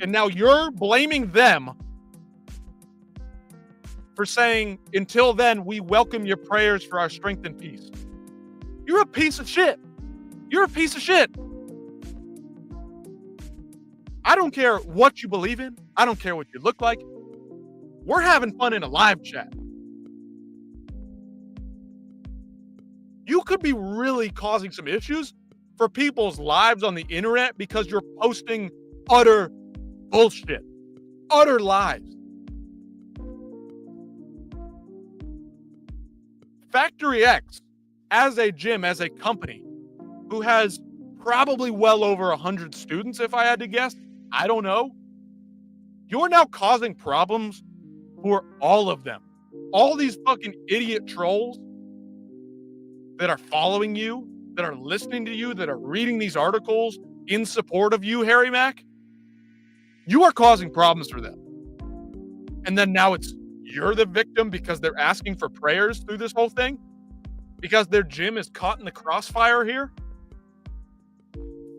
And now you're blaming them for saying, until then, we welcome your prayers for our strength and peace. You're a piece of shit. I don't care what you believe in. I don't care what you look like. We're having fun in a live chat. You could be really causing some issues for people's lives on the internet because you're posting utter bullshit, utter lies. Factory X, as a gym, as a company, who has probably well over 100 students, if I had to guess, I don't know. You're now causing problems for all of them. All these fucking idiot trolls that are following you, that are listening to you, that are reading these articles in support of you, Harry Mack, you are causing problems for them. And then now you're the victim because they're asking for prayers through this whole thing? Because their gym is caught in the crossfire here?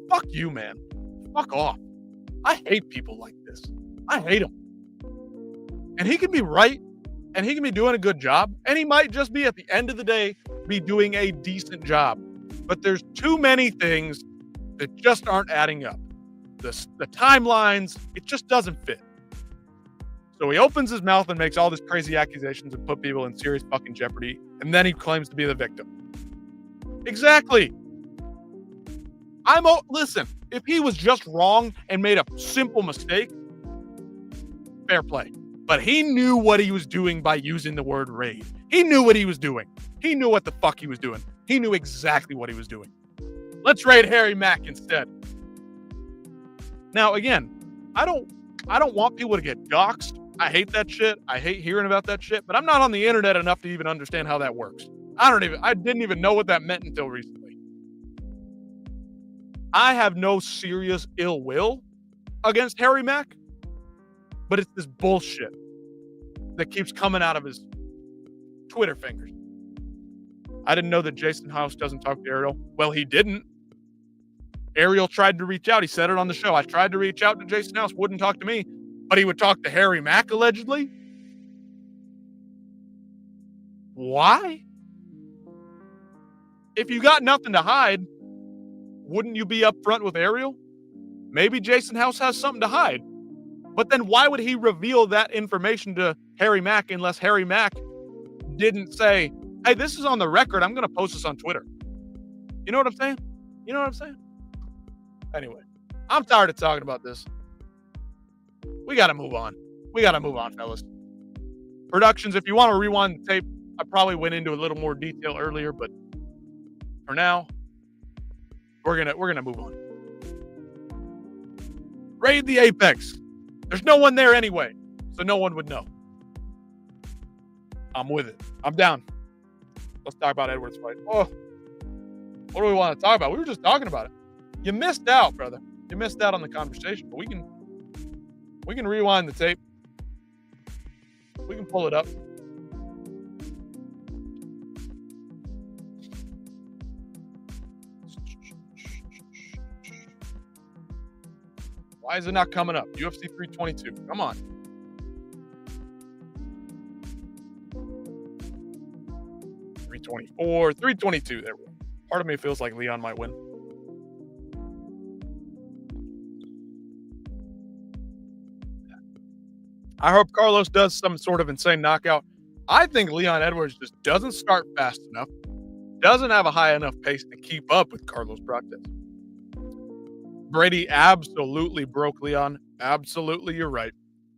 Fuck you, man. Fuck off. I hate people like this. I hate them. And he can be right, and he can be doing a good job, and he might just be, at the end of the day, be doing a decent job. But there's too many things that just aren't adding up. The timelines, it just doesn't fit. So he opens his mouth and makes all these crazy accusations and put people in serious fucking jeopardy, and then he claims to be the victim. Exactly. Listen, if he was just wrong and made a simple mistake, fair play. But he knew what he was doing by using the word raid. He knew what he was doing. He knew what the fuck he was doing. He knew exactly what he was doing. Let's raid Harry Mack instead. Now, again, I don't want people to get doxxed. I hate that shit. I hate hearing about that shit, but I'm not on the internet enough to even understand how that works. I didn't even know what that meant until recently. I have no serious ill will against Harry Mack, but it's this bullshit that keeps coming out of his Twitter fingers. I didn't know that Jason House doesn't talk to Ariel. Well, he didn't. Ariel tried to reach out. He said it on the show. I tried to reach out to Jason House, wouldn't talk to me, but he would talk to Harry Mack, allegedly. Why? If you got nothing to hide, wouldn't you be upfront with Ariel? Maybe Jason House has something to hide. But then why would he reveal that information to Harry Mack unless Harry Mack didn't say, hey, this is on the record. I'm going to post this on Twitter. You know what I'm saying? You know what I'm saying? Anyway, I'm tired of talking about this. We got to move on. We got to move on, fellas. Productions, if you want to rewind the tape, I probably went into a little more detail earlier, but for now, we're gonna move on. Raid the Apex. There's no one there anyway, so no one would know. I'm with it. I'm down. Let's talk about Edwards' fight. Oh, what do we want to talk about? We were just talking about it. You missed out, brother. You missed out on the conversation, but we can rewind the tape. We can pull it up. Why is it not coming up? UFC 322. Come on. $324, $322. There we go. Part of me feels like Leon might win. I hope Carlos does some sort of insane knockout. I think Leon Edwards just doesn't start fast enough, doesn't have a high enough pace to keep up with Carlos Prates. Brady absolutely broke Leon. Absolutely, you're right.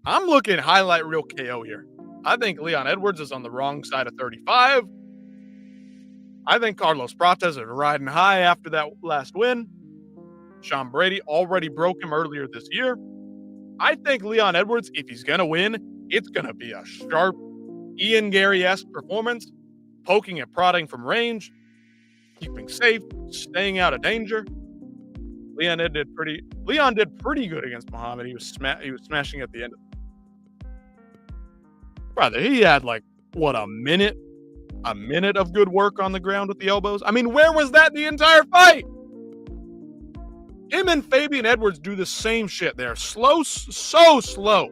I'm looking highlight reel KO here. I think Leon Edwards is on the wrong side of 35. I think Carlos Prates is riding high after that last win. Sean Brady already broke him earlier this year. I think Leon Edwards, if he's going to win, it's going to be a sharp Ian Gary-esque performance, poking and prodding from range, keeping safe, staying out of danger. Leon did pretty good against Muhammad. He was smashing at the end. Brother, he had like a minute of good work on the ground with the elbows. I mean, where was that the entire fight? Him and Fabian Edwards do the same shit. They're slow, so slow.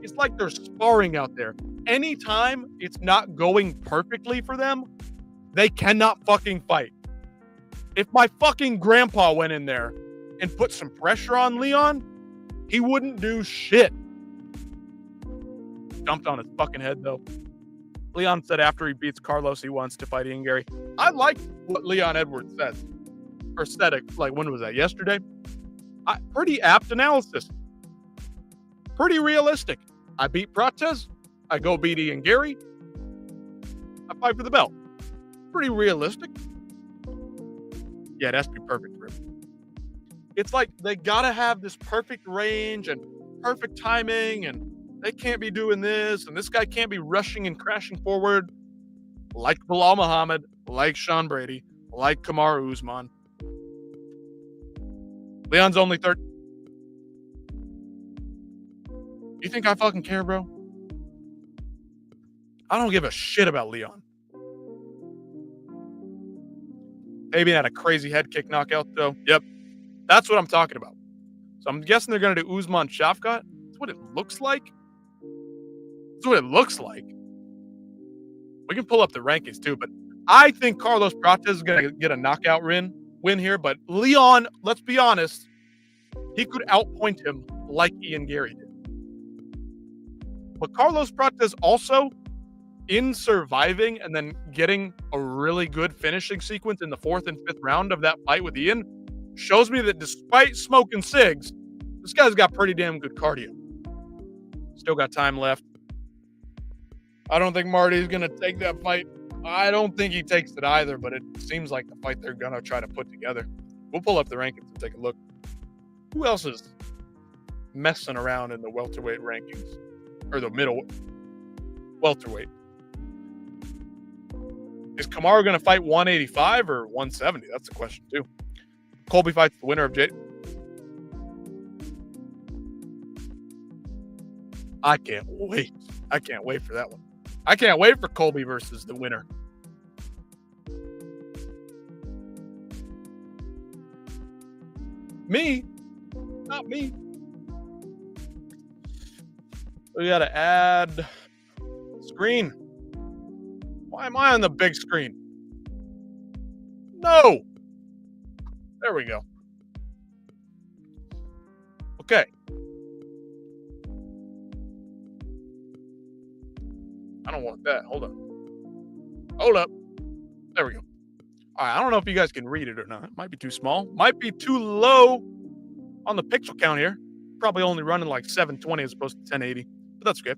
It's like they're sparring out there. Anytime it's not going perfectly for them, they cannot fucking fight. If my fucking grandpa went in there and put some pressure on Leon, he wouldn't do shit. Dumped on his fucking head, though. Leon said after he beats Carlos, he wants to fight Ian Gary. I like what Leon Edwards said. Or said it, like, when was that? Yesterday? Pretty apt analysis. Pretty realistic. I beat Prates. I go beat Ian Gary. I fight for the belt. Pretty realistic. Yeah, it has to be perfect for him. It's like they gotta have this perfect range and perfect timing, and they can't be doing this, and this guy can't be rushing and crashing forward like Bilal Muhammad, like Sean Brady, like Kamaru Usman. Leon's only 30. You think I fucking care, bro? I don't give a shit about Leon. Fabian had a crazy head kick knockout, though. Yep. That's what I'm talking about. So I'm guessing they're going to do Usman Shafkat. That's what it looks like. That's what it looks like. We can pull up the rankings, too, but I think Carlos Prates is going to get a knockout win here, but Leon, let's be honest, he could outpoint him like Ian Gary did. But Carlos Prates also, in surviving and then getting a really good finishing sequence in the 4th and 5th round of that fight with Ian, shows me that despite smoking cigs, this guy's got pretty damn good cardio. Still got time left. I don't think Marty's going to take that fight. I don't think he takes it either, but it seems like the fight they're going to try to put together. We'll pull up the rankings and take a look. Who else is messing around in the welterweight rankings? Or the middle welterweight? Is Kamaru going to fight 185 or 170? That's the question, too. Colby fights the winner of I can't wait. I can't wait for that one. I can't wait for Colby versus the winner. Me? Not me. We got to add screen. Why am I on the big screen? No. There we go. Okay. I don't want that. Hold on. Hold up. There we go. All right. I don't know if you guys can read it or not. It might be too small. Might be too low on the pixel count here. Probably only running like 720 as opposed to 1080. But that's okay.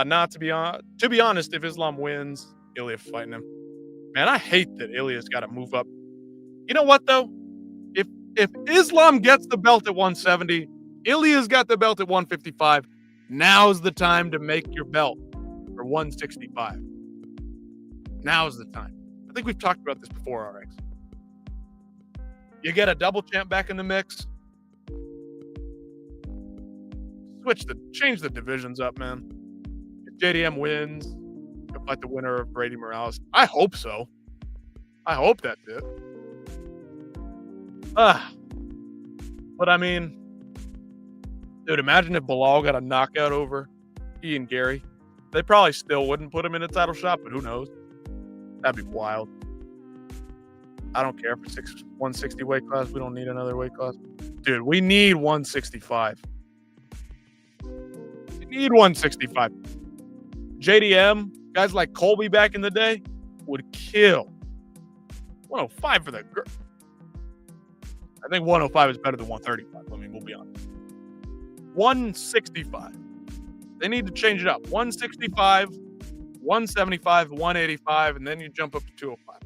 Not to be honest, if Islam wins, Ilya fighting him. Man, I hate that Ilya's got to move up. You know what though? If Islam gets the belt at 170, Ilya's got the belt at 155. Now's the time to make your belt for 165. Now's the time. I think we've talked about this before, RX. You get a double champ back in the mix. Change the divisions up, man. If JDM wins, you'll fight the winner of Brady Morales. I hope so. I hope that's it. But I mean, dude, imagine if Bilal got a knockout over Ian Gary. They probably still wouldn't put him in a title shot, but who knows? That'd be wild. I don't care for 160 weight class. We don't need another weight class. Dude, we need 165. We need 165. JDM, guys like Colby back in the day, would kill. 105 for that girl. I think 105 is better than 135. I mean, we'll be honest. 165. They need to change it up. 165, 175, 185, and then you jump up to 205.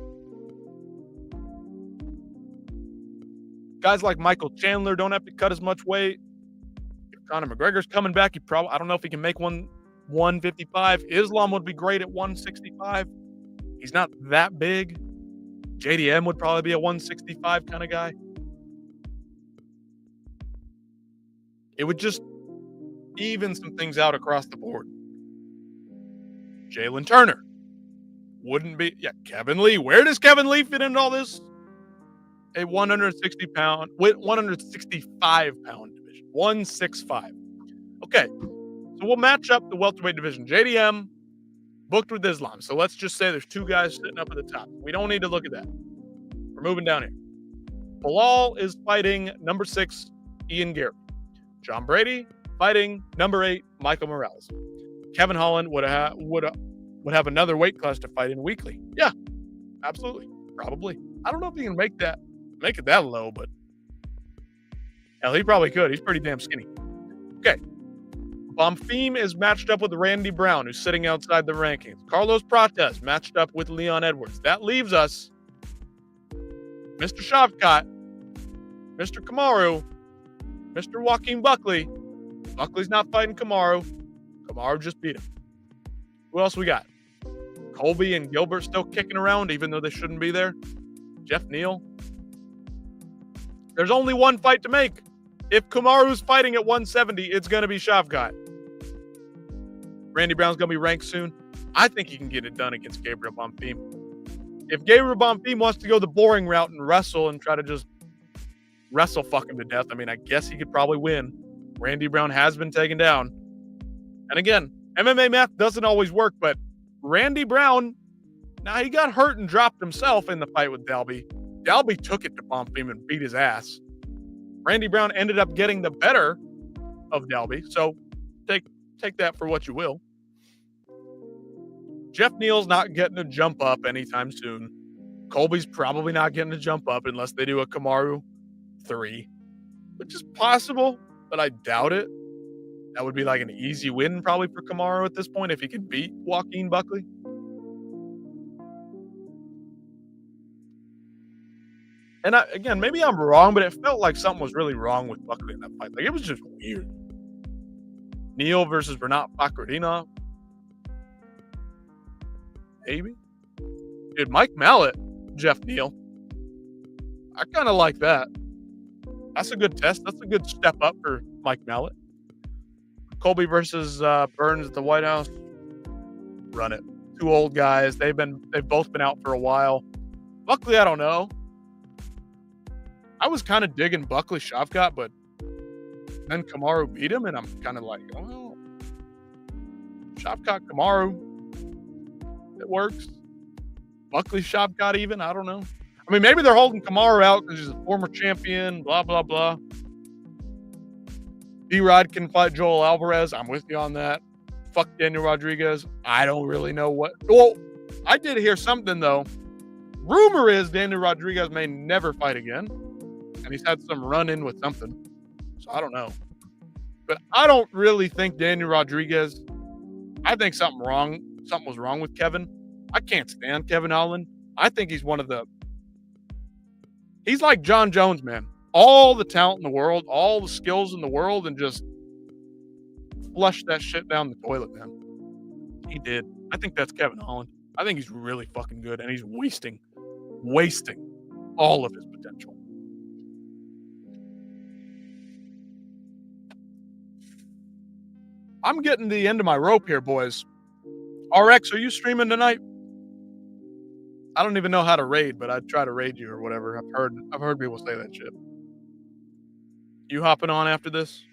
Guys like Michael Chandler don't have to cut as much weight. If Conor McGregor's coming back, I don't know if he can make 155. Islam would be great at 165. He's not that big. JDM would probably be a 165 kind of guy. It would just even some things out across the board. Jalen Turner wouldn't be. Yeah, Kevin Lee. Where does Kevin Lee fit into all this? A 165 pound division. 165. Okay. So we'll match up the welterweight division. JDM booked with Islam. So let's just say there's two guys sitting up at the top. We don't need to look at that. We're moving down here. Bilal is fighting number 6, Ian Gary. John Brady fighting number 8, Michael Morales. Kevin Holland would have another weight class to fight in weekly. Yeah, absolutely. Probably. I don't know if he can make it that low, but hell, he probably could. He's pretty damn skinny. Okay. Bonfim is matched up with Randy Brown, who's sitting outside the rankings. Carlos Prates matched up with Leon Edwards. That leaves us Mr. Shavkat, Mr. Kamaru, Mr. Joaquin Buckley. Buckley's not fighting Kamaru. Kamaru just beat him. Who else we got? Colby and Gilbert still kicking around, even though they shouldn't be there. Jeff Neal. There's only one fight to make. If Kamaru's fighting at 170, it's going to be Shavkat. Randy Brown's going to be ranked soon. I think he can get it done against Gabriel Bonfim. If Gabriel Bonfim wants to go the boring route and wrestle and try to just wrestle fuck him to death, I mean, I guess he could probably win. Randy Brown has been taken down. And again, MMA math doesn't always work, but Randy Brown, now he got hurt and dropped himself in the fight with Dalby. Dalby took it to Bonfim and beat his ass. Randy Brown ended up getting the better of Dalby, so take that for what you will. Jeff Neal's not getting a jump up anytime soon. Colby's probably not getting a jump up unless they do a Kamaru 3, which is possible, but I doubt it. That would be like an easy win probably for Kamaru at this point if he could beat Joaquin Buckley. And again, maybe I'm wrong, but it felt like something was really wrong with Buckley in that fight. Like, it was just weird. Neal versus Renat Fakhretdinov. Maybe. Dude, Mike Mallet, Jeff Neal. I kind of like that. That's a good test. That's a good step up for Mike Mallet. Colby versus Burns at the White House. Run it. Two old guys. They've both been out for a while. Buckley, I don't know. I was kind of digging Buckley Shavkat, but then Kamaru beat him, and I'm kind of like, oh, Shavkat Kamaru, it works. Buckley Shavkat even, I don't know. I mean, maybe they're holding Kamaru out because he's a former champion, blah, blah, blah. B-Rod can fight Joel Alvarez. I'm with you on that. Fuck Daniel Rodriguez. I don't really know what. Well, I did hear something, though. Rumor is Daniel Rodriguez may never fight again. And he's had some run-in with something. So I don't know. But I don't really think Daniel Rodriguez. I think something was wrong with Kevin. I can't stand Kevin Holland. I think he's one of the. He's like John Jones, man. All the talent in the world, all the skills in the world, and just flush that shit down the toilet, man. He did. I think that's Kevin Holland. I think he's really fucking good, and he's wasting all of his potential. I'm getting the end of my rope here, boys. RX, are you streaming tonight? I don't even know how to raid, but I'd try to raid you or whatever. I've heard people say that shit. You hopping on after this?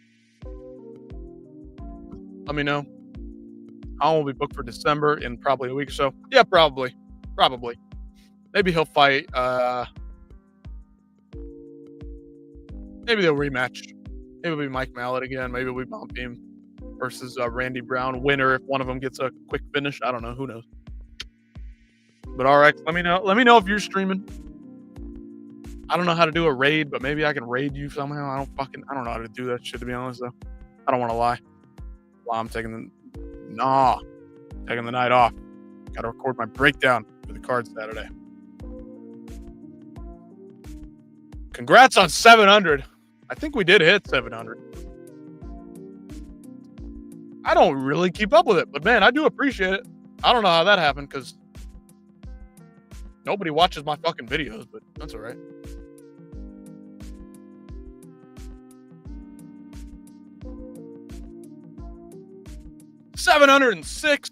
Let me know. I will be booked for December in probably a week or so. Yeah, probably. Maybe he'll fight. Maybe they'll rematch. Maybe it'll be Mike Mallet again. Maybe we bump him versus Randy Brown. Winner if one of them gets a quick finish. I don't know. Who knows? But RX, let me know. Let me know if you're streaming. I don't know how to do a raid, but maybe I can raid you somehow. I don't know how to do that shit, to be honest, though. I don't want to lie. Well, I'm taking the night off. Got to record my breakdown for the card Saturday. Congrats on 700. I think we did hit 700. I don't really keep up with it, but man, I do appreciate it. I don't know how that happened because nobody watches my fucking videos, but that's all right. $706.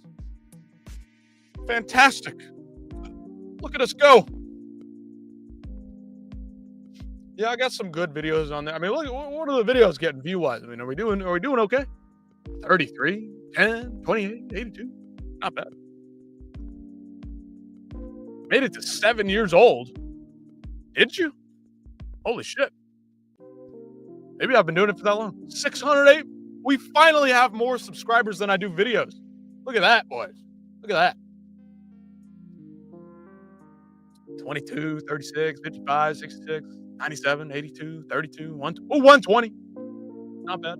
Fantastic. Look at us go. Yeah, I got some good videos on there. I mean, look, what are the videos getting view-wise? I mean, are we doing okay? 33, 10, 28, 82. Not bad. Made it to 7 years old. Did you? Holy shit. Maybe I've been doing it for that long. 608. We finally have more subscribers than I do videos. Look at that, boys. Look at that. 22, 36, 55, 66, 97, 82, 32, 120. Not bad.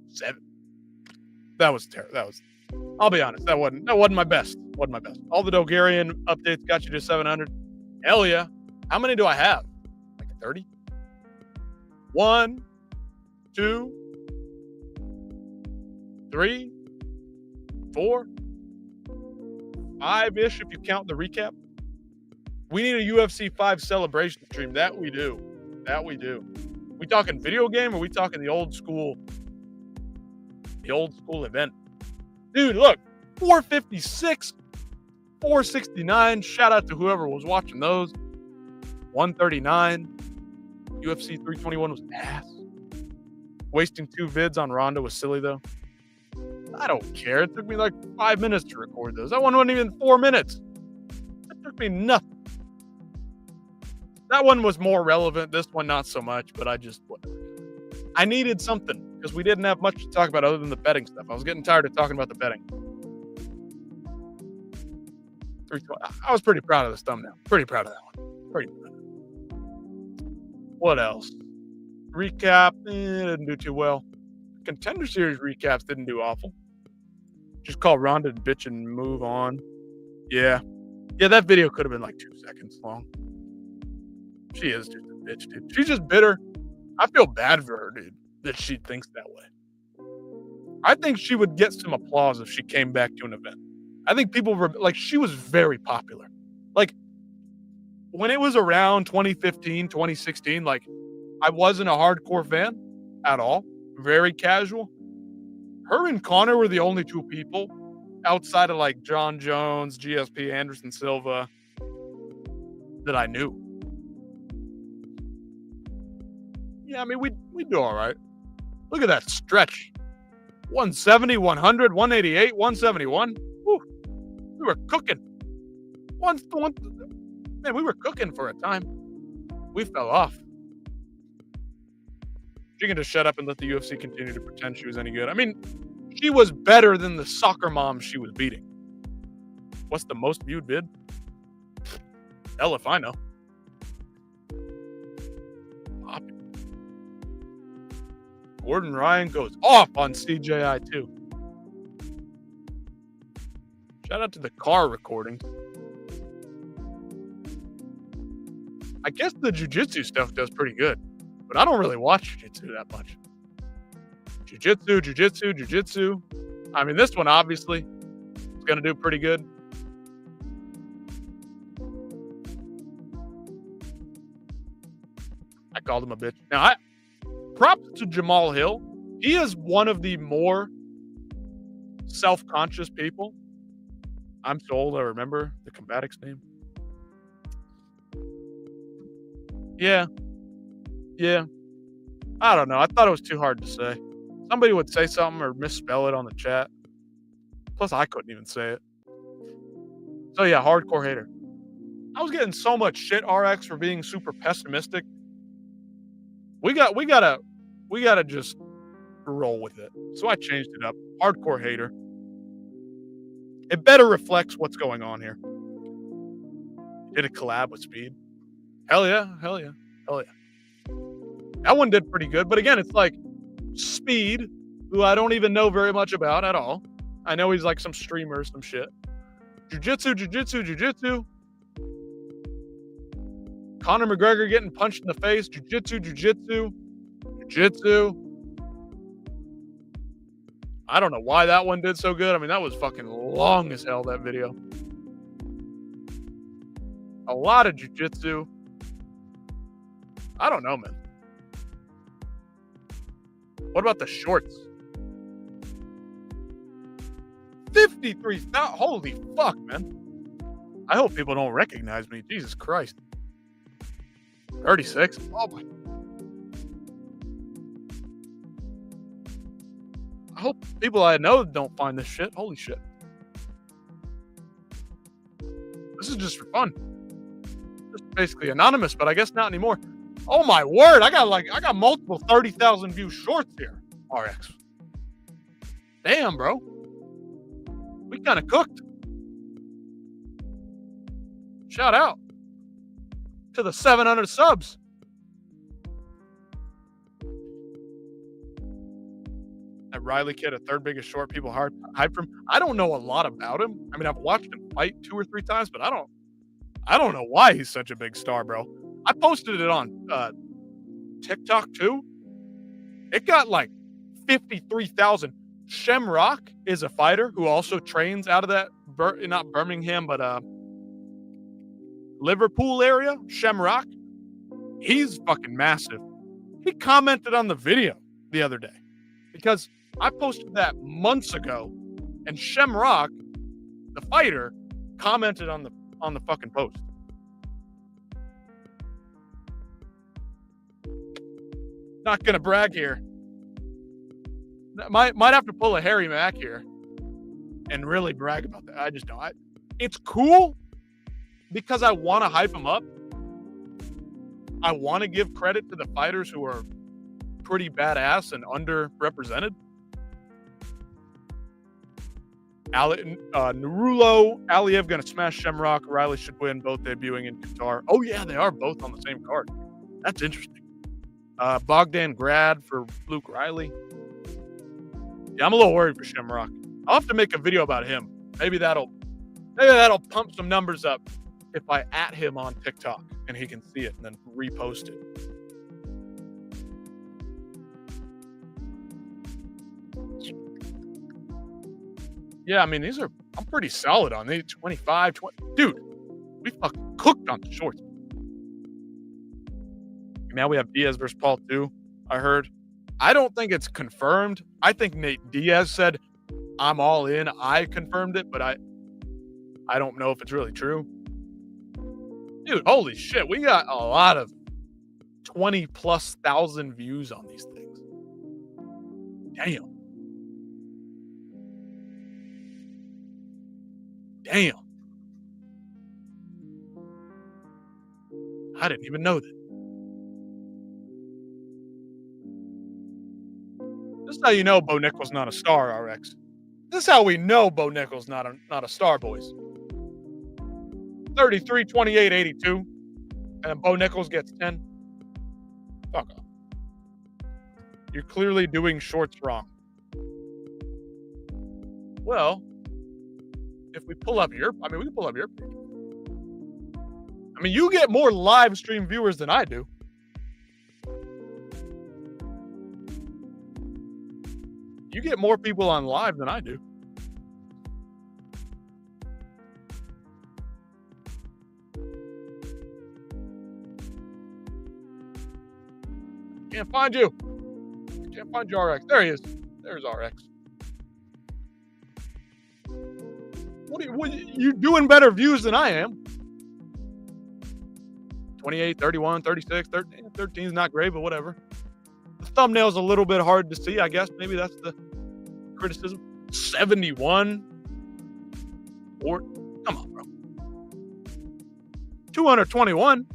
7. That was terrible. I'll be honest. That wasn't my best. All the Dogarian updates got you to 700. Hell yeah. How many do I have? Like 30? 1, 2, 3, 4, 5-ish if you count the recap. We need a UFC 5 celebration stream. That we do. We talking video game or we talking the old school event? Dude, look. 456, 469. Shout out to whoever was watching those. 139. UFC 321 was ass. Wasting 2 vids on Ronda was silly, though. I don't care. It took me like 5 minutes to record those. That one wasn't even 4 minutes. It took me nothing. That one was more relevant. This one, not so much, but I needed something because we didn't have much to talk about other than the betting stuff. I was getting tired of talking about the betting. I was pretty proud of this thumbnail. Pretty proud of that one. Pretty proud. What else? Recap. Didn't do too well. Contender Series recaps didn't do awful. Just call Ronda and bitch and move on. Yeah, that video could have been like 2 seconds long. She is just a bitch, dude. She's just bitter. I feel bad for her, dude, that she thinks that way. I think she would get some applause if she came back to an event. I think people were like, she was very popular. Like, when it was around 2015, 2016, like, I wasn't a hardcore fan at all. Very casual. Her and Connor were the only two people outside of like John Jones, GSP, Anderson Silva that I knew. Yeah, I mean, we do all right. Look at that stretch. 170, 100, 188, 171. Woo. We were cooking. Man, we were cooking for a time. We fell off. She can just shut up and let the UFC continue to pretend she was any good. I mean, she was better than the soccer mom she was beating. What's the most viewed vid? Hell if I know. Gordon Ryan goes off on CJI too. Shout out to the car recordings. I guess the jiu-jitsu stuff does pretty good, but I don't really watch jiu-jitsu that much. Jiu-jitsu. I mean, this one obviously is going to do pretty good. I called him a bitch. Now, props to Jamal Hill. He is one of the more self-conscious people. I'm so old I remember the combatic's name. Yeah. I don't know. I thought it was too hard to say. Somebody would say something or misspell it on the chat. Plus, I couldn't even say it. So yeah, hardcore hater. I was getting so much shit, RX, for being super pessimistic. We gotta just roll with it. So I changed it up. Hardcore hater. It better reflects what's going on here. Did a collab with Speed. Hell yeah. That one did pretty good, but again, it's like Speed, who I don't even know very much about at all. I know he's like some streamer or some shit. Jiu-jitsu. Conor McGregor getting punched in the face. Jiu-jitsu. I don't know why that one did so good. I mean, that was fucking long as hell, that video. A lot of jiu-jitsu. I don't know, man. What about the shorts? 53,000. Holy fuck, man. I hope people don't recognize me. Jesus Christ. 36. Oh my. I hope people I know don't find this shit. Holy shit. This is just for fun. Just basically anonymous, but I guess not anymore. Oh my word, I got multiple 30,000 view shorts here, RX. Damn, bro. We kind of cooked. Shout out to the 700 subs. That Riley kid, a third biggest short, people hype from. I don't know a lot about him. I mean, I've watched him fight 2 or 3 times, but I don't know why he's such a big star, bro. I posted it on TikTok too. It got like 53,000. Shamrock is a fighter who also trains out of that, not Birmingham, but Liverpool area. Shamrock. He's fucking massive. He commented on the video the other day because I posted that months ago, and Shamrock, the fighter, commented on the fucking post. Not gonna brag here. Might have to pull a Harry Mack here and really brag about that. I just don't. It's cool because I want to hype him up. I want to give credit to the fighters who are pretty badass and underrepresented. Narulo, Aliev gonna smash Shamrock. Riley should win, both debuting in Qatar. Oh yeah, they are both on the same card. That's interesting. Bogdan Grad for Luke Riley. Yeah, I'm a little worried for Shamrock. I'll have to make a video about him. Maybe that'll pump some numbers up. if I at him on TikTok and he can see it and then repost it. Yeah, I mean, I'm pretty solid on these 25, 20. Dude, we fucking cooked on the shorts. Now we have Diaz versus Paul too, I heard. I don't think it's confirmed. I think Nate Diaz said, I'm all in. I confirmed it, but I don't know if it's really true. Dude, holy shit. We got a lot of 20,000+ views on these things. Damn. I didn't even know that. This is how you know Bo Nickel's not a star, RX. This is how we know Bo Nickel's not a star, boys. 33, 28, 82. And Bo Nickals gets 10. Fuck off. You're clearly doing shorts wrong. Well, if we pull up we can pull up your page. I mean, you get more live stream viewers than I do. You get more people on live than I do. Can't find you. Can't find you, RX. There he is. There's RX. What you doing better views than I am. 28, 31, 36, 13 is not great, but whatever. The thumbnail's a little bit hard to see, I guess. Maybe that's the criticism. 71. Or come on, bro. 221.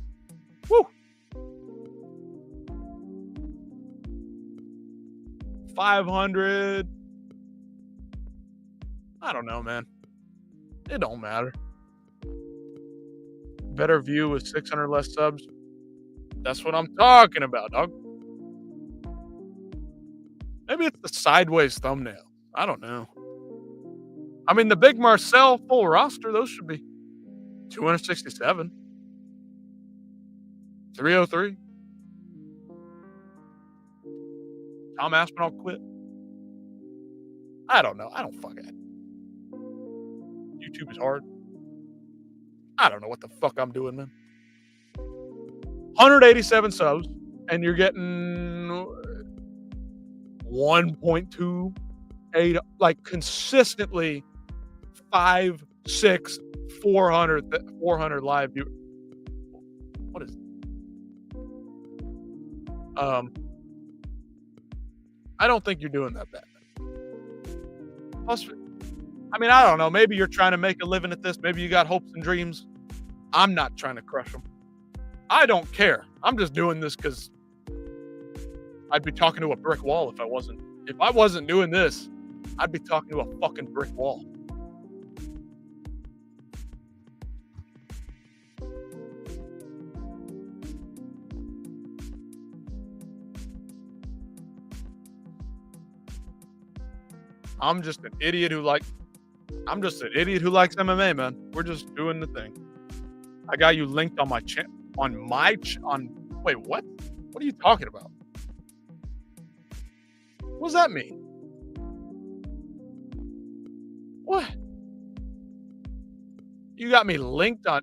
Woo. 500. I don't know, man. It don't matter. Better view with 600 less subs. That's what I'm talking about, dog. Maybe it's the sideways thumbnail. I don't know. I mean, the Big Marcel full roster, those should be 267. 303. Tom Aspinall quit. I don't know. I don't fucking. YouTube is hard. I don't know what the fuck I'm doing, man. 187 subs, and you're getting 1.28, like consistently 5, 6, 400 live viewers. What is it? I don't think you're doing that bad. Plus, I mean, I don't know. Maybe you're trying to make a living at this. Maybe you got hopes and dreams. I'm not trying to crush them. I don't care. I'm just doing this because I'd be talking to a brick wall if I wasn't. If I wasn't doing this, I'd be talking to a fucking brick wall. I'm just an idiot who likes MMA, man. We're just doing the thing. I got you linked on my channel. Wait, what? What are you talking about? What does that mean? What? You got me linked on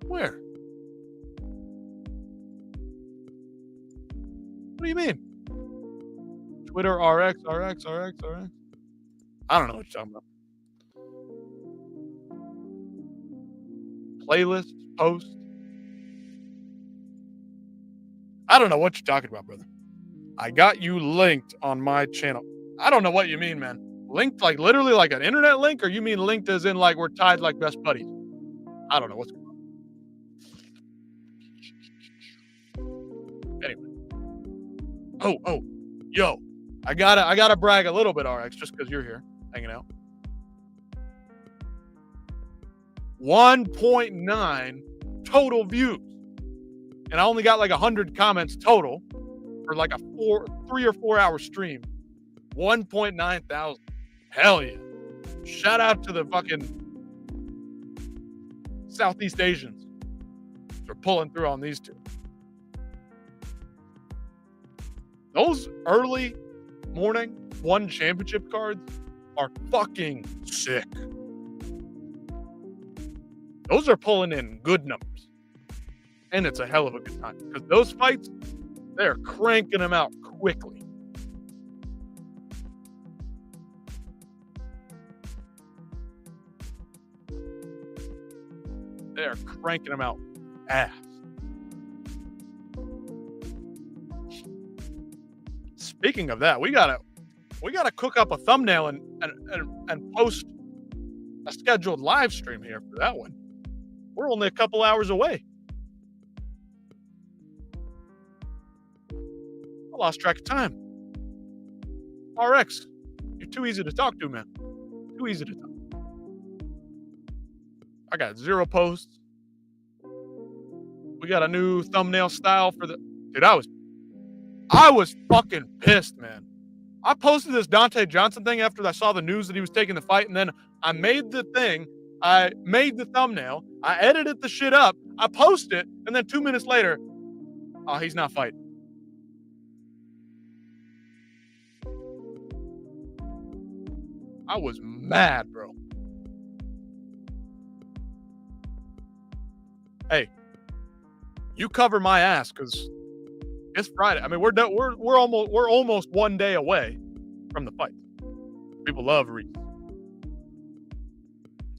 where? What do you mean? Twitter RX. I don't know what you're talking about. Playlist, post. I don't know what you're talking about, brother. I got you linked on my channel. I don't know what you mean, man. Linked like literally like an internet link, or you mean linked as in like we're tied like best buddies? I don't know what's going on. Anyway. Oh, yo. I gotta brag a little bit, RX, just because you're here hanging out. 1.9 total views. And I only got like 100 comments total for like a 3 or 4 hour stream. 1.9 thousand. Hell yeah. Shout out to the fucking Southeast Asians are pulling through on these two. Those early morning one championship cards are fucking sick. Those are pulling in good numbers. And it's a hell of a good time. Because those fights, they're cranking them out quickly. They're cranking them out fast. Speaking of that, we gotta cook up a thumbnail and post a scheduled live stream here for that one. We're only a couple hours away. I lost track of time. RX, you're too easy to talk to, man. Too easy to talk. I got 0 posts. We got a new thumbnail style for the... Dude, I was fucking pissed, man. I posted this Dante Johnson thing after I saw the news that he was taking the fight, and then I made the thing. I made the thumbnail. I edited the shit up. I posted it, and then 2 minutes later, oh, he's not fighting. I was mad, bro. Hey, you cover my ass because it's Friday. I mean, we're almost 1 day away from the fight. People love Reese.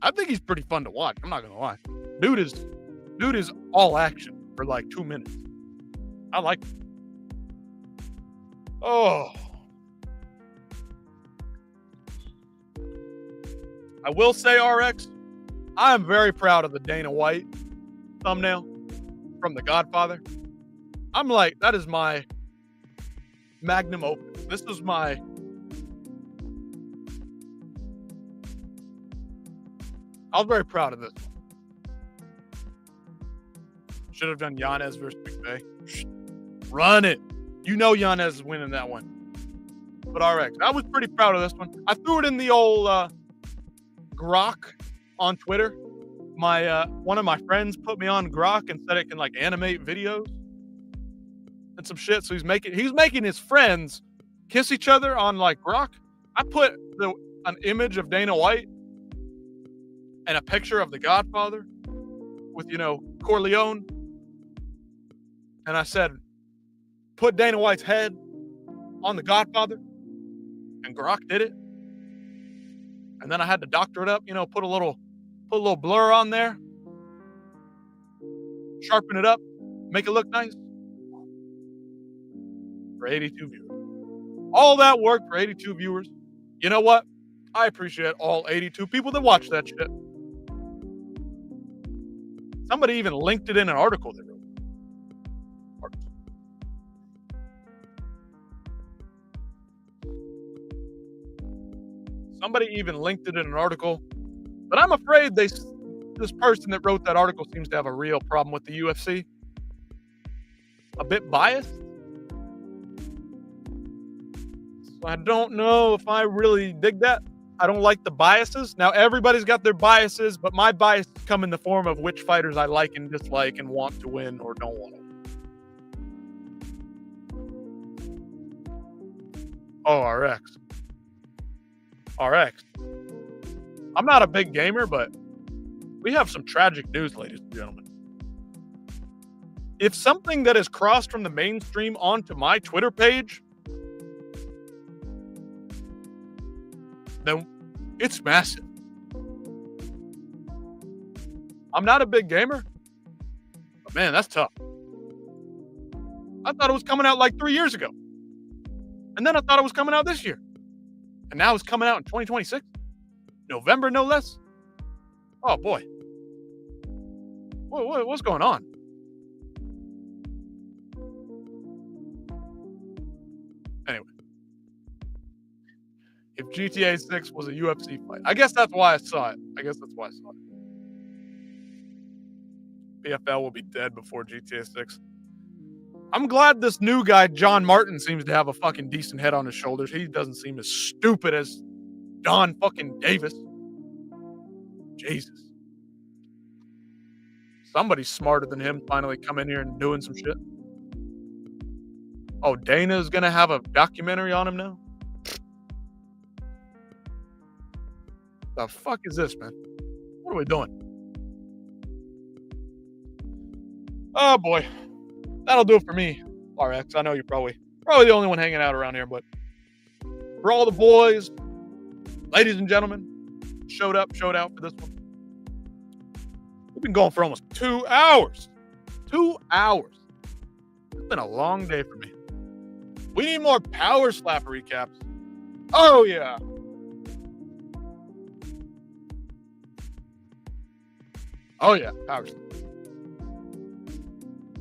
I think he's pretty fun to watch. I'm not gonna lie. Dude is all action for like 2 minutes. I like it. Oh. I will say, RX, I am very proud of the Dana White thumbnail from The Godfather. I'm like, that is my magnum opus. This is my... I was very proud of this one. Should have done Yanez versus McVeigh. Run it. You know Yanez is winning that one. But RX, I was pretty proud of this one. I threw it in the old Grok on Twitter. One of my friends put me on Grok and said it can like animate videos and some shit. So he's making his friends kiss each other on like Grok. I put an image of Dana White and a picture of The Godfather with, Corleone. And I said, put Dana White's head on The Godfather. And Grok did it. And then I had to doctor it up, put a little blur on there. Sharpen it up. Make it look nice. For 82 viewers. All that work for 82 viewers. You know what? I appreciate all 82 people that watch that shit. Somebody even linked it in an article they wrote. Somebody even linked it in an article. But I'm afraid this person that wrote that article seems to have a real problem with the UFC. A bit biased. So I don't know if I really dig that. I don't like the biases. Now, everybody's got their biases, but my biases come in the form of which fighters I like and dislike and want to win or don't want to win. Oh, RX. RX. I'm not a big gamer, but we have some tragic news, ladies and gentlemen. If something that has crossed from the mainstream onto my Twitter page, then it's massive. I'm not a big gamer, but man, that's tough. I thought it was coming out like 3 years ago. And then I thought it was coming out this year. And now it's coming out in 2026? November, no less? Oh, boy. What's going on? Anyway. If GTA 6 was a UFC fight. I guess that's why I saw it. PFL will be dead before GTA 6. I'm glad this new guy, John Martin, seems to have a fucking decent head on his shoulders. He doesn't seem as stupid as Don fucking Davis. Jesus. Somebody smarter than him finally come in here and doing some shit. Oh, Dana's gonna have a documentary on him now? The fuck is this, man? What are we doing? Oh boy. That'll do it for me, RX. I know you're probably the only one hanging out around here, but for all the boys, ladies and gentlemen, showed out for this one. We've been going for almost 2 hours. 2 hours. It's been a long day for me. We need more Power Slap recaps. Oh, yeah. Oh, yeah. Power Slap.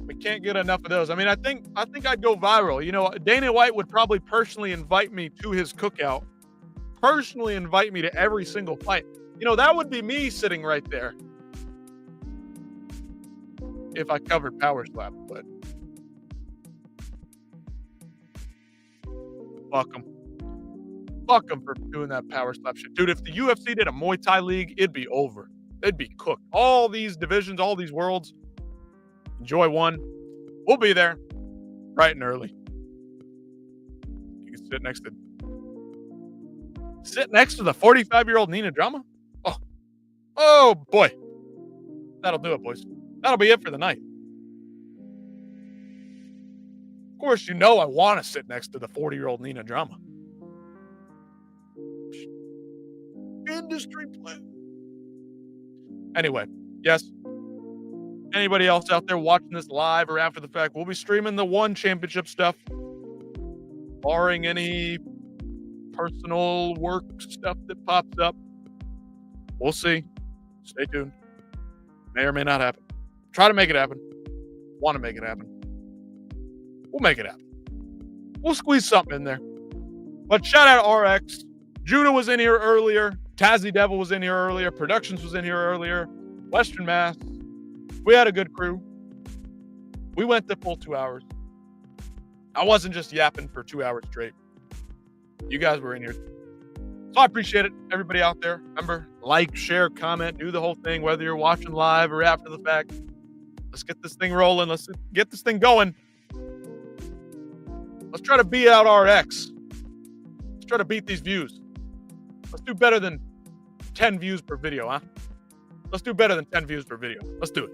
We can't get enough of those. I mean, I think I'd go viral. You know, Dana White would probably personally invite me to his cookout. Personally invite me to every single fight. You know, that would be me sitting right there. If I covered Power Slap, but fuck them. Fuck them for doing that Power Slap shit. Dude, if the UFC did a Muay Thai league, it'd be over. It'd be cooked. All these divisions, all these worlds. Enjoy one. We'll be there bright and early. You can sit next to the 45-year-old Nina Drama. Oh boy. That'll do it, boys. That'll be it for the night. Of course, you know I want to sit next to the 40-year-old Nina Drama. Industry play. Anyway, yes. Anybody else out there watching this live or after the fact, we'll be streaming the One Championship stuff, barring any personal work stuff that pops up. We'll see. Stay tuned. May or may not happen. Try to make it happen. Want to make it happen. We'll make it happen. We'll squeeze something in there. But shout out RX. Judah was in here earlier. Tazzy Devil was in here earlier. Productions was in here earlier. Western Mass. We had a good crew. We went the full 2 hours. I wasn't just yapping for 2 hours straight. You guys were in here. So I appreciate it. Everybody out there. Remember, like, share, comment, do the whole thing, whether you're watching live or after the fact. Let's get this thing rolling. Let's get this thing going. Let's try to beat out RX. Let's try to beat these views. Let's do better than 10 views per video, huh? Let's do better than 10 views per video. Let's do it.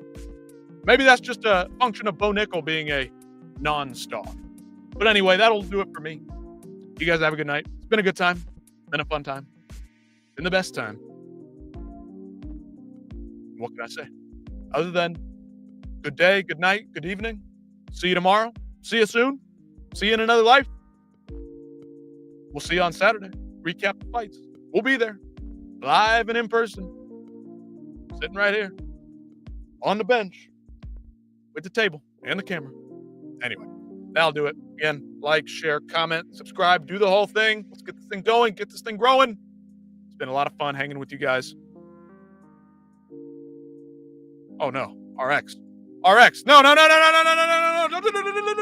Maybe that's just a function of Bo Nickel being a non-star. But anyway, that'll do it for me. You guys have a good night. It's been a good time. Been a fun time. Been the best time. What can I say? Other than good day, good night, good evening. See you tomorrow. See you soon. See you in another life. We'll see you on Saturday. Recap the fights. We'll be there. Live and in person. Sitting right here. On the bench. With the table and the camera. Anyway, that'll do it. Again, like, share, comment, subscribe, do the whole thing. Let's get this thing going, get this thing growing. It's been a lot of fun hanging with you guys. Oh no, RX. RX. No.